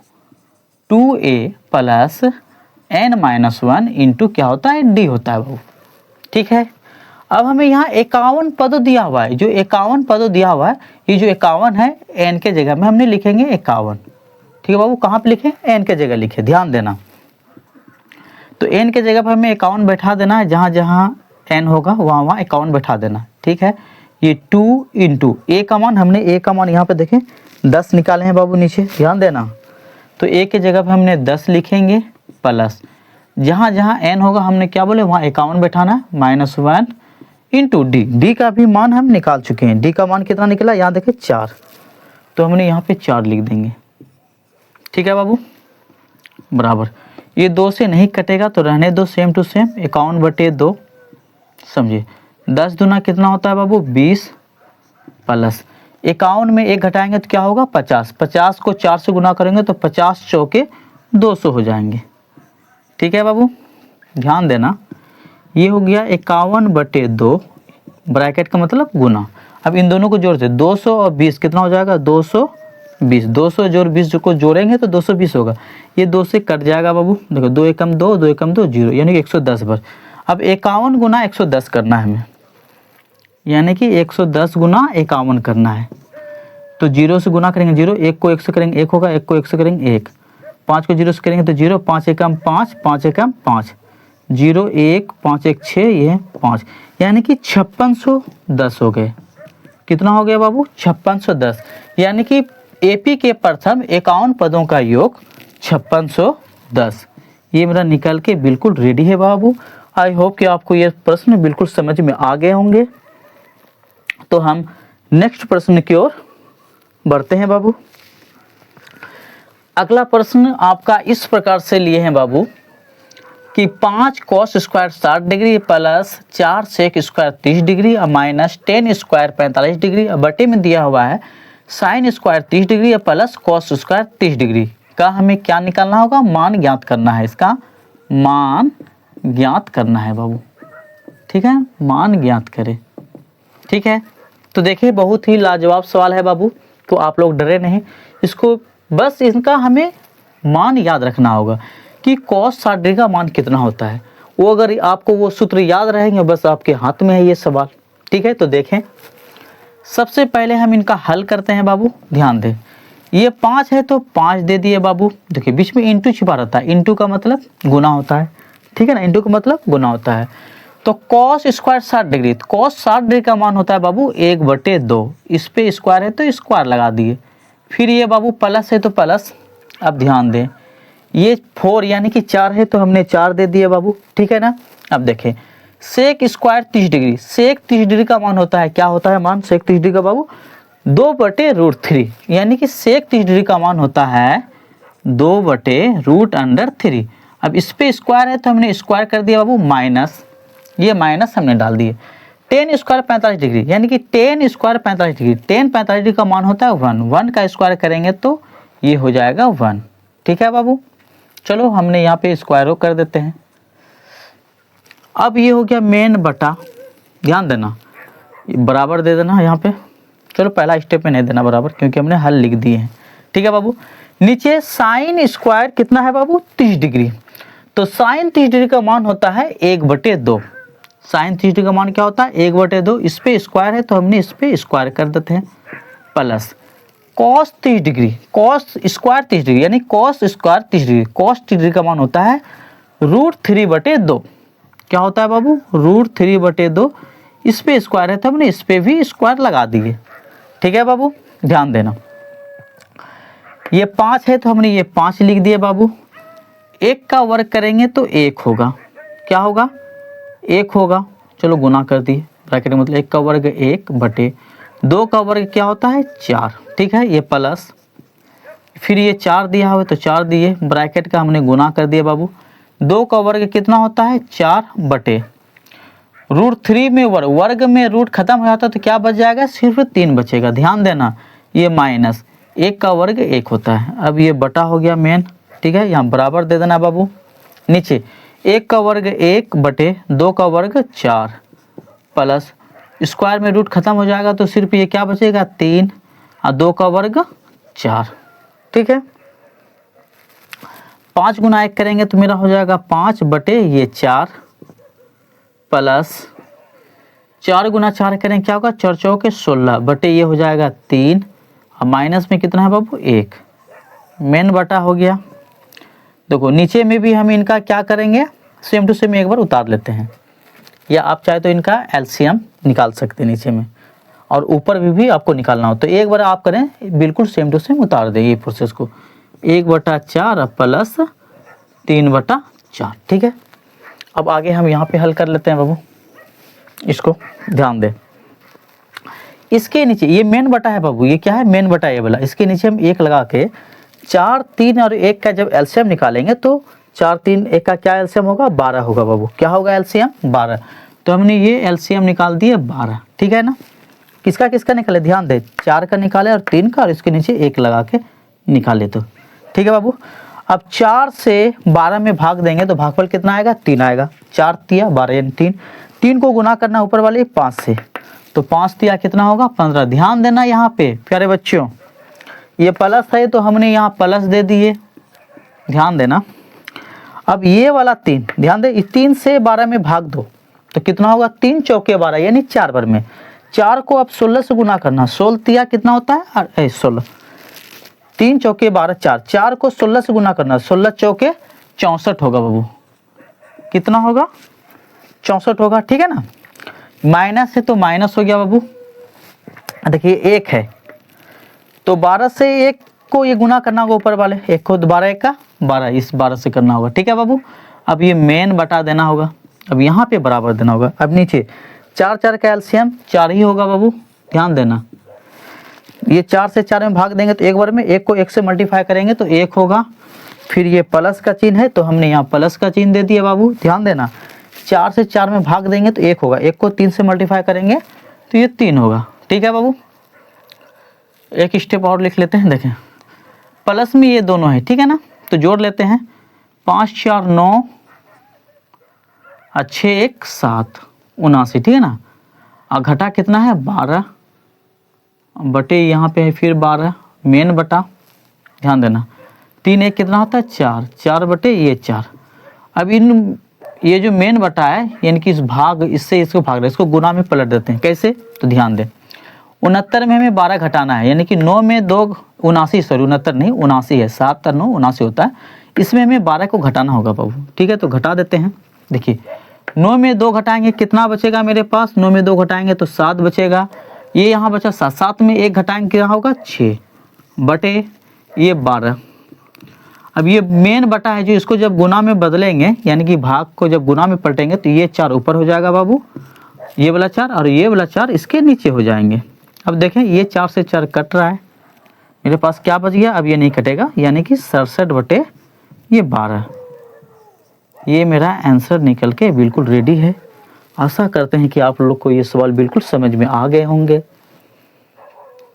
2a plus n-1 into क्या होता है d होता है बाबू, ठीक है। अब हमें यहाँ 51 पद दिया हुआ है, जो 51 पद दिया हुआ है, ये जो 51 है n के जगह में हमने लिखेंगे 51, ठीक है बाबू, कहाँ पे लिखे, एन के जगह लिखे, ध्यान देना। तो एन के जगह पर हमें 51 बैठा देना है, जहाँ जहाँ एन होगा वहाँ वहाँ 51 बैठा देना, ठीक है। ये 2 इंटू ए का मान, हमने ए का मान यहाँ पे देखें 10 निकाले हैं बाबू नीचे, ध्यान देना। तो ए के जगह पे हमने 10 लिखेंगे प्लस जहाँ जहाँ एन होगा हमने क्या बोले वहाँ 51 बैठाना, -1 इंटू डी। डी का भी मान हम निकाल चुके हैं, डी का मान कितना निकला यहाँ देखें 4, तो हमने यहाँ पे 4 लिख देंगे, ठीक है बाबू। बराबर ये 2 से नहीं कटेगा तो रहने दो सेम टू सेम, 51/2 समझिए। 10 दूना कितना होता है बाबू 20 प्लस 51 में 1 घटाएंगे तो क्या होगा 50, 50 को 4 से गुना करेंगे तो 50 चौके 200 हो जाएंगे, ठीक है बाबू। ध्यान देना, ये हो गया 51/2, ब्रैकेट का मतलब गुना। अब इन दोनों को जोड़ दे, 200 और 20 कितना हो जाएगा 220, 200 जोड़ 20 को जोड़ेंगे तो 220 होगा, ये 2 से कट जाएगा बाबू। देखो 2 एकम 2, 2 एकम 2, 0 यानी कि 110 बार। अब 51 गुना 110 करना है हमें, यानी कि 110 गुना 51 करना है। तो 0 से गुना करेंगे 0, 1 को 1 से करेंगे 1 होगा, 1 को 1 से करेंगे 1, 5 को 0 से करेंगे तो 0, 5 एकम 5, 5 एकम 5, 0 1, 5 1 6, ये 5, यानी कि 5610 हो गए। कितना हो गया बाबू 5610, यानी कि एपी के प्रथम 51 पदों का योग 5610। ये मेरा निकल के बिल्कुल रेडी है बाबू। आई होप कि आपको ये प्रश्न बिल्कुल समझ में आ गए होंगे। तो हम नेक्स्ट प्रश्न की ओर बढ़ते हैं बाबू। अगला प्रश्न आपका इस प्रकार से लिए हैं बाबू कि 5 cos square 60 degree plus 4 sec square 30 degree और माइनस 10 स्क्वायर 45 डिग्री और बटे में दिया हुआ है साइन स्क्वायर 30 डिग्री और प्लस cos स्क्वायर 30 डिग्री का हमें क्या निकालना होगा, मान ज्ञात करना है। इसका मान ज्ञात करना है बाबू, ठीक है, मान ज्ञात करें, ठीक है। तो देखिए बहुत ही लाजवाब सवाल है बाबू, तो आप लोग डरे नहीं, इसको बस इनका हमें मान याद रखना होगा कि cos 60 डिग्री का मान कितना होता है। वो अगर आपको वो सूत्र याद रहेंगे बस आपके हाथ में है ये सवाल, ठीक है। तो देखें सबसे पहले हम इनका हल करते हैं बाबू, ध्यान दें। ये 5 है तो 5 दे दिए बाबू, देखिए बीच में इंटू छिपा रहता है, इंटू का मतलब गुना होता है, ठीक है ना, इंटू का मतलब गुना होता है। तो cos स्क्वायर 60 डिग्री, तो cos 60 डिग्री का मान होता है बाबू 1/2, इस पे स्क्वायर है तो स्क्वायर लगा दिए, फिर ये बाबू प्लस है तो प्लस। अब ध्यान दें ये 4 यानी कि 4 है तो हमने 4 दे दिए बाबू, ठीक है ना। अब देखें सेक स्क्वायर 30 डिग्री, सेक 30 डिग्री का मान होता है, क्या होता है मान सेक 30 डिग्री का बाबू 2/√3, यानी कि सेक 30 डिग्री का मान होता है 2/√3। अब इस पे स्क्वायर है तो हमने स्क्वायर कर दिया बाबू माइनस, ये माइनस हमने डाल दिए। 10 स्क्वायर 45 डिग्री, यानी कि 10 स्क्वायर 45 डिग्री, 10 45 डिग्री का मान होता है 1, 1 का स्क्वायर करेंगे तो ये हो जाएगा 1, ठीक है बाबू। चलो हमने यहाँ पे स्क्वायर कर देते हैं। अब ये हो गया मेन बटा, ध्यान देना बराबर दे देना यहाँ पे। चलो पहला स्टेप में नहीं देना बराबर क्योंकि हमने हल लिख दिए हैं, ठीक है बाबू। नीचे साइन स्क्वायर कितना है बाबू 30 डिग्री, तो साइन 30 डिग्री का मान होता है 1/2, साइन 30 डिग्री का मान क्या होता है 1/2, इस पे स्क्वायर है तो हमने इस पे स्क्वायर कर देते हैं, plus cos 30 degree, cos square 30 degree यानी cos square 30 degree, cos 30 degree का मान होता है √3/2, क्या होता है बाबू √3/2, इस पे स्क्वायर है तो हमने इस पे भी स्क्वायर लगा दिए, ठीक है बाबू। ध्यान देना ये 5 है तो हमने ये 5 लिख दिए बाबू, 1 का वर्ग करेंगे तो 1 होगा, क्या होगा 1 होगा, चलो गुना कर दिए, ब्रैकेट में मतलब 1 का वर्ग 1/2 का वर्ग क्या होता है 4, ठीक है, ये प्लस फिर ये 4 दिया हुआ तो 4 दिए, ब्रैकेट का हमने गुना कर दिया बाबू। 2 का वर्ग कितना होता है 4/√3 में वर्ग में रूट खत्म हो जाता तो क्या बच जाएगा सिर्फ 3 बचेगा। ध्यान देना ये माइनस 1 का वर्ग 1 होता है, अब ये बटा हो गया मेन, ठीक है, यहाँ बराबर दे देना बाबू। नीचे 1 का वर्ग 1/2 का वर्ग 4 प्लस स्क्वायर में रूट खत्म हो जाएगा तो सिर्फ ये क्या बचेगा 3 और 2 का वर्ग 4, ठीक है। 5 गुना 1 करेंगे तो मेरा हो जाएगा 5/4 प्लस 4 गुना 4 करेंगे क्या होगा 4 × 4 = 16 बटे ये हो जाएगा 3 और माइनस में कितना है बाबू 1, मेन बटा हो गया। देखो नीचे में भी हम इनका क्या करेंगे, सेम टू सेम एक बार उतार लेते हैं, या आप चाहे तो इनका एलसीएम निकाल सकते हैं नीचे में, और ऊपर भी आपको निकालना हो तो एक बार आप करें बिल्कुल सेम टू सेम उतार दें ये प्रोसेस को, 1/4 प्लस 3/4। ठीक है, अब आगे हम यहाँ पे हल कर लेते हैं बाबू, इसको ध्यान दें। इसके नीचे ये मेन बटा है बाबू, ये क्या है मेन बटा ये वाला, इसके नीचे हम 1 लगा के 4, 3 और 1 का जब एलसीएम निकालेंगे तो 4, 3, 1 का क्या एलसीएम होगा, 12 होगा बाबू। क्या होगा एलसीएम, 12। तो हमने ये एलसीएम निकाल दिए 12। ठीक है ना, किसका किसका निकाले, ध्यान दे, 4 का निकाले और 3 का, और इसके नीचे 1 लगा के निकाले। तो ठीक है बाबू, अब 4 से 12 में भाग देंगे तो भागफल कितना आएगा, 3 आएगा। 4 तिया 12 यानी 3, 3 को गुना करना ऊपर वाले 5 से, तो 5 तिया कितना होगा, 15। ध्यान देना यहाँ पे प्यारे बच्चों, ये प्लस है तो हमने यहाँ प्लस दे दिए, ध्यान देना। अब ये वाला 3, ध्यान दे, इस 3 से 12 में भाग दो तो कितना होगा, 3 चौके 12 यानी 4 बार में। 4 को अब 16 से गुना करना, 16 तिया कितना होता है, 16, 3 चौके 12, 4, 4 को 16 से गुना करना, 16 चौके 64 होगा बाबू। कितना होगा, 64 होगा। ठीक है ना, माइनस है तो माइनस हो गया बाबू। देखिए 1 है तो 12 से 1 को ये गुना करना होगा ऊपर वाले, 1 को 12 1 का 12, इस 12 से करना होगा। ठीक है बाबू, अब ये मेन बटा देना होगा, अब यहाँ पे बराबर देना होगा। अब नीचे 4, 4 का एलसीएम 4 ही होगा बाबू, ध्यान देना। ये 4 से 4 में भाग देंगे तो एक बार में, 1 को 1 से मल्टीप्लाई करेंगे तो 1 होगा। फिर ये प्लस का चिन्ह है तो हमने यहाँ प्लस का चिन्ह दे दिया बाबू, ध्यान देना। 4 से 4 में भाग देंगे तो 1 होगा, 1 को 3 से मल्टीप्लाई करेंगे तो ये 3 होगा। ठीक है बाबू, एक स्टेप और लिख लेते हैं, देखें प्लस में ये दोनों है। ठीक है ना, तो जोड़ लेते हैं, 5 4 9 और 6 1 7 79। ठीक है ना, और घटा कितना है, 12 बटे यहाँ पे है फिर 12 मेन बटा, ध्यान देना। 3 1 कितना होता है, 4, 4 बटे ये 4। अब इन ये जो मेन बटा है यानी कि इस भाग, इससे इसको भाग रहे, इसको गुना में पलट देते हैं। कैसे, तो ध्यान दें, 69 में हमें 12 घटाना है, यानी कि 9 में 2 79, सॉरी 69 नहीं 79 है, 7 और 9 79 होता है। इसमें हमें 12 को घटाना होगा बाबू। ठीक है, तो घटा देते हैं। देखिए 9 में 2 घटाएंगे कितना बचेगा मेरे पास, 9 में 2 घटाएंगे तो 7 बचेगा। ये यहाँ बचा 7, 7 में 1 घटाएंगे क्या होगा, 6 बटे ये 12। अब ये मेन बटा है जो, इसको जब गुना में बदलेंगे यानी कि भाग को जब गुना में पलटेंगे तो ये 4 ऊपर हो जाएगा बाबू, ये वाला 4 और ये वाला 4 इसके नीचे हो जाएंगे। अब देखें ये 4 से 4 कट रहा है, मेरे पास क्या बच गया, अब ये नहीं कटेगा, यानी कि 67 बटे ये 12। ये मेरा आंसर निकल के बिल्कुल रेडी है। आशा करते हैं कि आप लोग को ये सवाल बिल्कुल समझ में आ गए होंगे।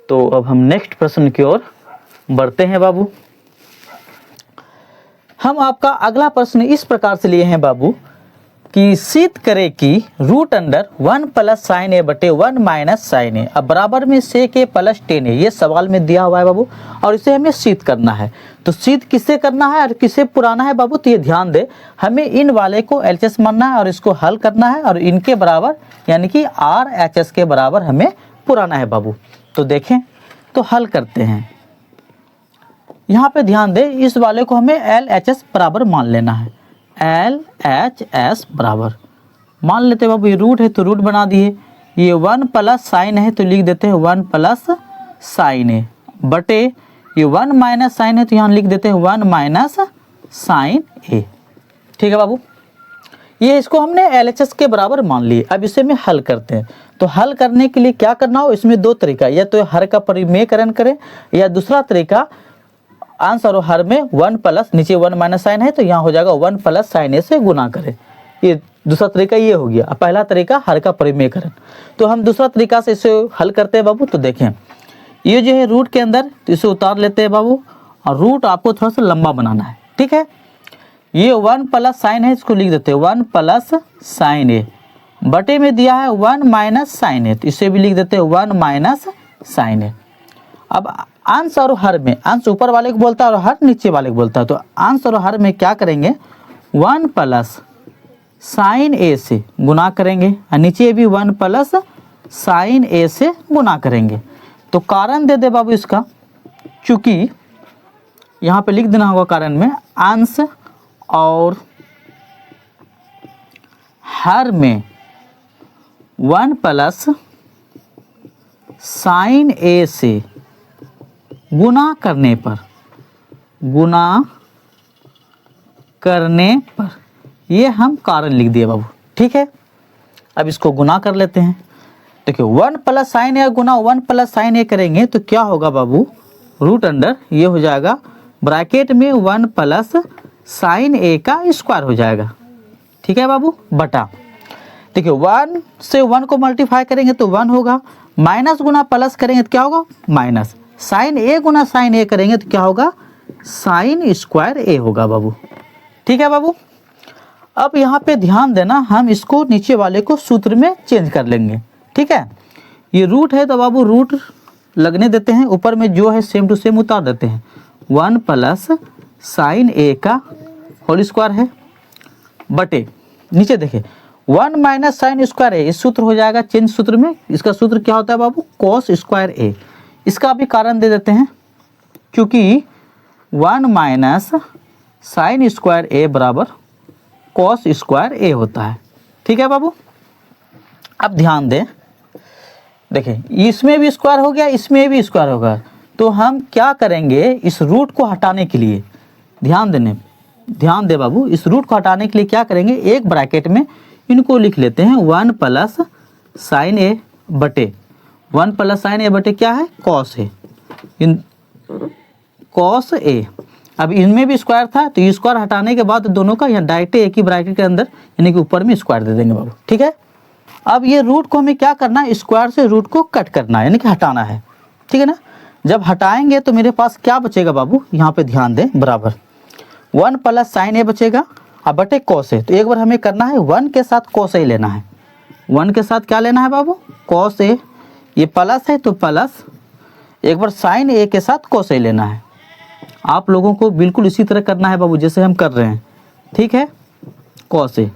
तो अब हम नेक्स्ट प्रश्न की ओर बढ़ते हैं बाबू। हम आपका अगला प्रश्न इस प्रकार से लिए हैं बाबू कि सिद्ध करे कि रूट अंडर 1 प्लस साइन ए बटे 1 माइनस साइन ए अब बराबर में सेक ए प्लस टेन ए, ये सवाल में दिया हुआ है बाबू, और इसे हमें सिद्ध करना है। तो सिद्ध किससे करना है और किससे पुराना है बाबू, तो ये ध्यान दे, हमें इन वाले को एलएचएस मानना है और इसको हल करना है, और इनके बराबर यानी कि आर एच एस के बराबर हमें पुराना है बाबू। तो देखें, तो हल करते हैं। यहाँ पे ध्यान दे, इस वाले को हमें एल एच एस बराबर मान लेना है, एल एच एस बराबर मान लेते हैं बाबू। ये रूट है तो रूट बना दिए, ये 1 प्लस साइन है तो लिख देते हैं 1 प्लस साइन ए बटे ये 1 माइनस साइन है तो यहाँ लिख देते हैं 1 माइनस साइन ए। ठीक है बाबू, ये इसको हमने एलएचएस के बराबर मान लिए। अब इसे में हल करते हैं। तो हल करने के लिए क्या करना हो, इसमें दो तरीका, या तो हर का परिमेयकरण करें, या दूसरा तरीका आंसर और हर में 1 प्लस नीचे 1 माइनस साइन है तो यहाँ हो जाएगा 1 प्लस साइन ए से गुना करें। ये दूसरा तरीका ये हो गया। पहला तरीका हर का परिमेयकरण। तो हम दूसरा तरीका से इसे हल करते हैं बाबू। तो देखें, ये जो है रूट के अंदर, तो इसे उतार लेते हैं बाबू, और रूट आपको थोड़ा सा लंबा बनाना है। ठीक है, ये 1 प्लस साइन है, इसको लिख देते हैं 1 प्लस साइन ए बटे में दिया है 1 माइनस साइन ए, तो इसे भी लिख देते हैं 1 माइनस साइन ए। अब अंश और हर में, अंश ऊपर वाले को बोलता है और हर नीचे वाले को बोलता है, तो अंश और हर में क्या करेंगे, 1 प्लस साइन ए से गुना करेंगे, और नीचे भी 1 प्लस साइन ए से गुना करेंगे। तो कारण दे दे बाबू इसका, चूंकि यहाँ पे लिख देना होगा कारण में, अंश और हर में 1 प्लस साइन ए से गुणा करने पर, ये हम कारण लिख दिए बाबू। ठीक है, अब इसको गुना कर लेते हैं। देखिए 1 प्लस साइन ए गुना 1 प्लस साइन ए करेंगे तो क्या होगा बाबू, रूट अंडर ये हो जाएगा ब्रैकेट में 1 प्लस साइन ए का स्क्वायर हो जाएगा। ठीक है बाबू, बटा देखिए 1 से 1 को मल्टीप्लाई करेंगे तो 1 होगा, माइनस गुना प्लस करेंगे तो क्या होगा माइनस, साइन ए गुना साइन ए करेंगे तो क्या होगा साइन स्क्वायर ए होगा बाबू। ठीक है बाबू, अब यहाँ पे ध्यान देना, हम इसको नीचे वाले को सूत्र में चेंज कर लेंगे। ठीक है, ये रूट है तो बाबू रूट लगने देते हैं, ऊपर में जो है सेम टू सेम उतार देते हैं। 1 प्लस साइन ए का होल स्क्वायर है, बटे नीचे देखिए 1 माइनस साइन स्क्वायर ए, इस सूत्र हो जाएगा चेंज सूत्र में। इसका सूत्र क्या होता है बाबू, कॉस स्क्वायर ए। इसका भी कारण दे देते हैं, क्योंकि 1 माइनस साइन स्क्वायर ए बराबर कॉस स्क्वायर ए होता है। ठीक है बाबू, अब ध्यान दें, देखिए इसमें भी स्क्वायर हो गया, इसमें भी स्क्वायर होगा, तो हम क्या करेंगे इस रूट को हटाने के लिए, ध्यान दे बाबू, इस रूट को हटाने के लिए क्या करेंगे, एक ब्रैकेट में इनको लिख लेते हैं 1 प्लस साइन ए बटे 1 प्लस साइन ए बटे क्या है कॉस ए, कॉस ए। अब इनमें भी स्क्वायर था तो ये स्क्वायर हटाने के बाद दोनों का यहाँ डायरेक्ट एक ही ब्रैकेट के अंदर यानी कि ऊपर में स्क्वायर दे देंगे बाबू। ठीक है, अब ये रूट को हमें क्या करना है, स्क्वायर से रूट को कट करना है यानी कि हटाना है। ठीक है ना, जब हटाएंगे तो मेरे पास क्या बचेगा बाबू, यहाँ पे ध्यान दें, बराबर 1 प्लस साइन ए बचेगा अब बटे कॉस ए। तो एक बार हमें करना है 1 के साथ कॉस ए लेना है, 1 के साथ क्या लेना है बाबू कॉस ए, ये प्लस है तो प्लस, एक बार साइन ए के साथ कॉस ए लेना है। आप लोगों को बिल्कुल इसी तरह करना है बाबू जैसे हम कर रहे हैं। ठीक है, कॉस ए।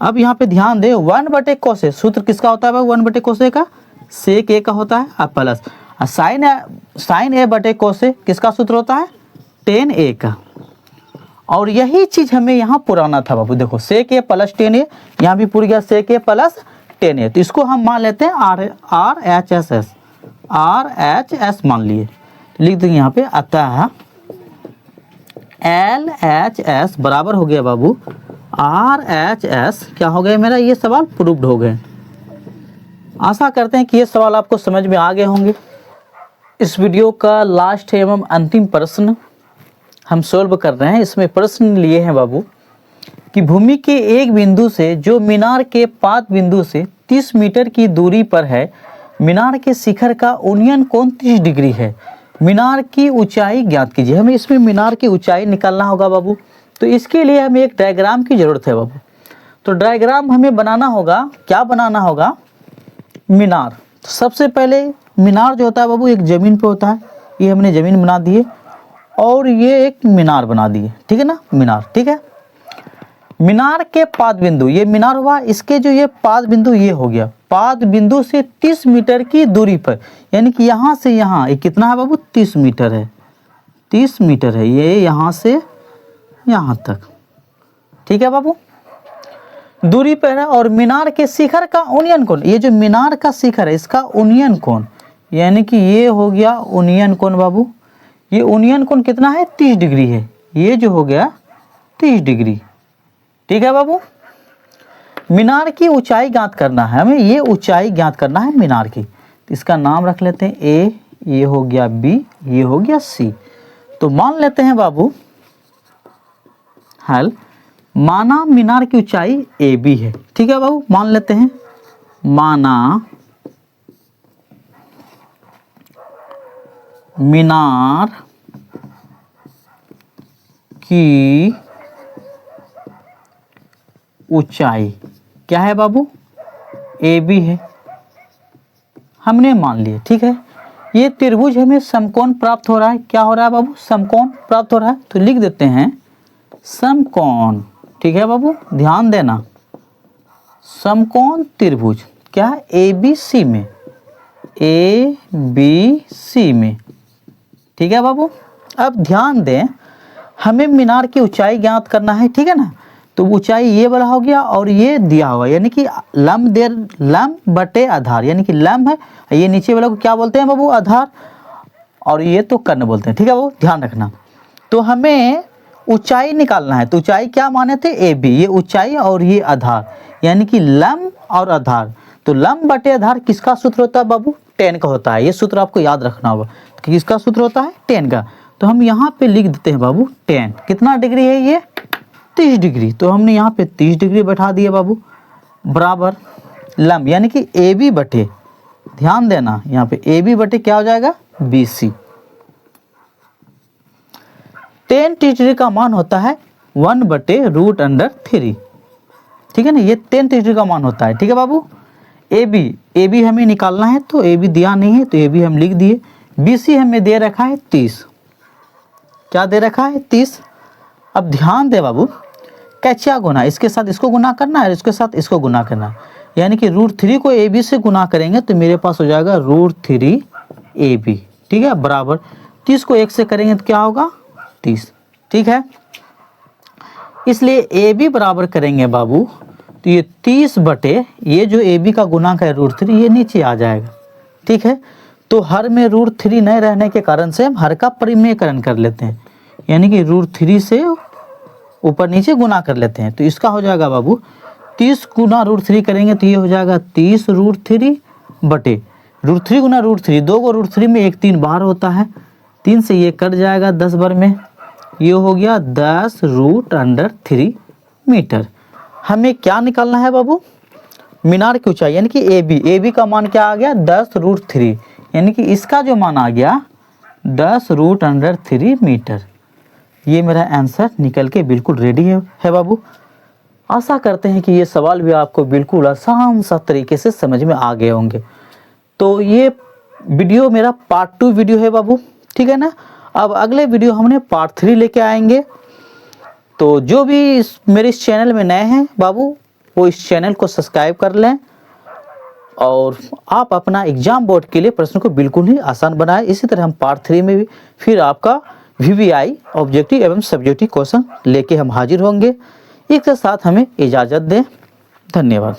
अब यहाँ पे ध्यान दे 1 बटे कॉस ए, सूत्र किसका होता है बाबू 1 बटे कॉस ए का, सेक ए का होता है, अब प्लस साइन ए बटे कॉस ए किसका सूत्र होता है टेन ए का। और यही चीज हमें यहाँ पुराना था बाबू, देखो सेक ए प्लस टेन ए, यहाँ भी पूरी गया सेक ए प्लस टेन ए, तो इसको हम मान लेते हैं आर एच एस मान लिए, लिख देंगे यहाँ पे, अतः एल एच एस बराबर हो गया बाबू आर एच एस। क्या हो गया मेरा, ये सवाल प्रूव्ड हो गए। आशा करते हैं कि ये सवाल आपको समझ में आ गए होंगे। इस वीडियो का लास्ट एवं अंतिम प्रश्न हम सोल्व कर रहे हैं। इसमें प्रश्न लिए हैं बाबू कि भूमि के एक बिंदु से जो मीनार के पाद बिंदु से 30 मीटर की दूरी पर है, मीनार के शिखर का उन्नयन कोण 30 डिग्री है, मीनार की ऊंचाई ज्ञात कीजिए। हमें इसमें मीनार की ऊंचाई निकालना होगा बाबू, तो इसके लिए हमें एक डायग्राम की ज़रूरत है बाबू। तो डायग्राम हमें बनाना होगा, क्या बनाना होगा, मीनार। तो सबसे पहले मीनार जो होता है बाबू एक ज़मीन पे होता है, ये हमने ज़मीन बना दी है और ये एक मीनार बना दिए। ठीक है ना, मीनार। ठीक है, मीनार के पाद बिंदु, ये मीनार हुआ, इसके जो ये पाद बिंदु ये हो गया, पाद बिंदु से 30 मीटर की दूरी पर, यानी कि यहाँ से यहाँ ये कितना है बाबू 30 मीटर है, 30 मीटर है ये यहाँ से यहाँ तक। ठीक है बाबू, दूरी पर है। और मीनार के शिखर का उन्नयन कोण, ये जो मीनार का शिखर है इसका उन्नयन कोण, यानी कि ये हो गया उन्नयन कोण बाबू। ये उन्नयन कोण कितना है 30 डिग्री है, ये जो हो गया 30 डिग्री। ठीक है बाबू, मीनार की ऊंचाई ज्ञात करना है हमें, ये ऊंचाई ज्ञात करना है मीनार की। तो इसका नाम रख लेते हैं ए, ये हो गया बी, ये हो गया सी। तो मान लेते हैं बाबू हल, माना मीनार की ऊंचाई ए बी है। ठीक है बाबू, मान लेते हैं, माना मीनार की ऊंचाई क्या है बाबू ए बी है, हमने मान लिया। ठीक है, ये त्रिभुज हमें समकोण प्राप्त हो रहा है। क्या हो रहा है बाबू, समकोण प्राप्त हो रहा है। तो लिख देते हैं समकोण। ठीक है बाबू, ध्यान देना, समकोण त्रिभुज क्या है ए बी सी में, ए बी सी में। ठीक है बाबू, अब ध्यान दें, हमें मीनार की ऊंचाई ज्ञात करना है, ठीक है ना। तो ऊंचाई ये वाला हो गया और ये दिया हुआ, यानी कि लंब बटे आधार, यानी कि लंब है, ये नीचे वाला को क्या बोलते हैं बाबू, आधार, और ये तो कर्ण बोलते हैं, ठीक है बाबू, ध्यान रखना। तो हमें ऊंचाई निकालना है, तो ऊंचाई क्या माने थे, ए बी, ये ऊंचाई और ये आधार, यानी कि लंब और आधार। तो लंब बटे आधार किसका सूत्र होता है बाबू, टेन का होता है, ये सूत्र आपको याद रखना होगा। तो किसका सूत्र होता है, टेन का। तो हम यहाँ पे लिख देते हैं बाबू टेन, कितना डिग्री है ये, 30 डिग्री। तो हमने यहाँ पे 30 डिग्री बैठा दिया बाबू, बराबर लंब यानी कि ए बी बटे, ध्यान देना यहाँ पे ए बी बटे क्या हो जाएगा, बी सी। 10 डिग्री का मान होता है 1/√3, ठीक है ना, ये 10 डिग्री का मान होता है, ठीक है बाबू। ए बी हमें निकालना है, तो ए बी दिया नहीं है, तो ए बी हम लिख दिए। बी सी हमें दे रखा है 30, क्या दे रखा है, 30। अब ध्यान दे बाबू, कैचा गुना, इसके साथ इसको गुना करना है, इसके साथ इसको गुना करना है, यानी कि √3 को ए बी से गुना करेंगे तो मेरे पास हो जाएगा √3 ए बी, ठीक है, बराबर 30 को 1 से करेंगे तो क्या होगा, 30, ठीक है। इसलिए ए बी बराबर करेंगे बाबू, तो ये 30 बटे ये जो ए बी का गुणांक है √3, ये नीचे आ जाएगा, ठीक है। तो हर में √3 नहीं रहने के कारण से हम हर का परिमेयकरण कर लेते हैं, यानी कि √3 से ऊपर नीचे गुना कर लेते हैं। तो इसका हो जाएगा बाबू 30 गुना √3 करेंगे तो ये हो जाएगा 30 √3 बटे √3 गुना √3, 2 को √3 में 1 3 बार होता है, 3 से ये कट जाएगा 10 बार में, ये हो गया 10√3 मीटर। हमें क्या निकालना है बाबू, मीनार की ऊंचाई, यानी कि ए बी का मान क्या आ गया, 10√3, यानी कि इसका जो मान आ गया 10√3 मीटर। ये मेरा आंसर निकल के बिल्कुल रेडी है बाबू। आशा करते हैं कि ये सवाल भी आपको बिल्कुल आसान सा तरीके से समझ में आ गए होंगे। तो ये वीडियो मेरा पार्ट 2 वीडियो है बाबू, ठीक है ना। अब अगले वीडियो हमने पार्ट 3 लेके आएंगे। तो जो भी मेरे इस चैनल में नए हैं बाबू, वो इस चैनल को सब्सक्राइब कर लें और आप अपना एग्जाम बोर्ड के लिए प्रश्न को बिल्कुल ही आसान बनाएं। इसी तरह हम पार्ट 3 में भी फिर आपका VVI ऑब्जेक्टिव एवं सब्जेक्टिव क्वेश्चन लेके हम हाजिर होंगे। इसके साथ हमें इजाज़त दें, धन्यवाद।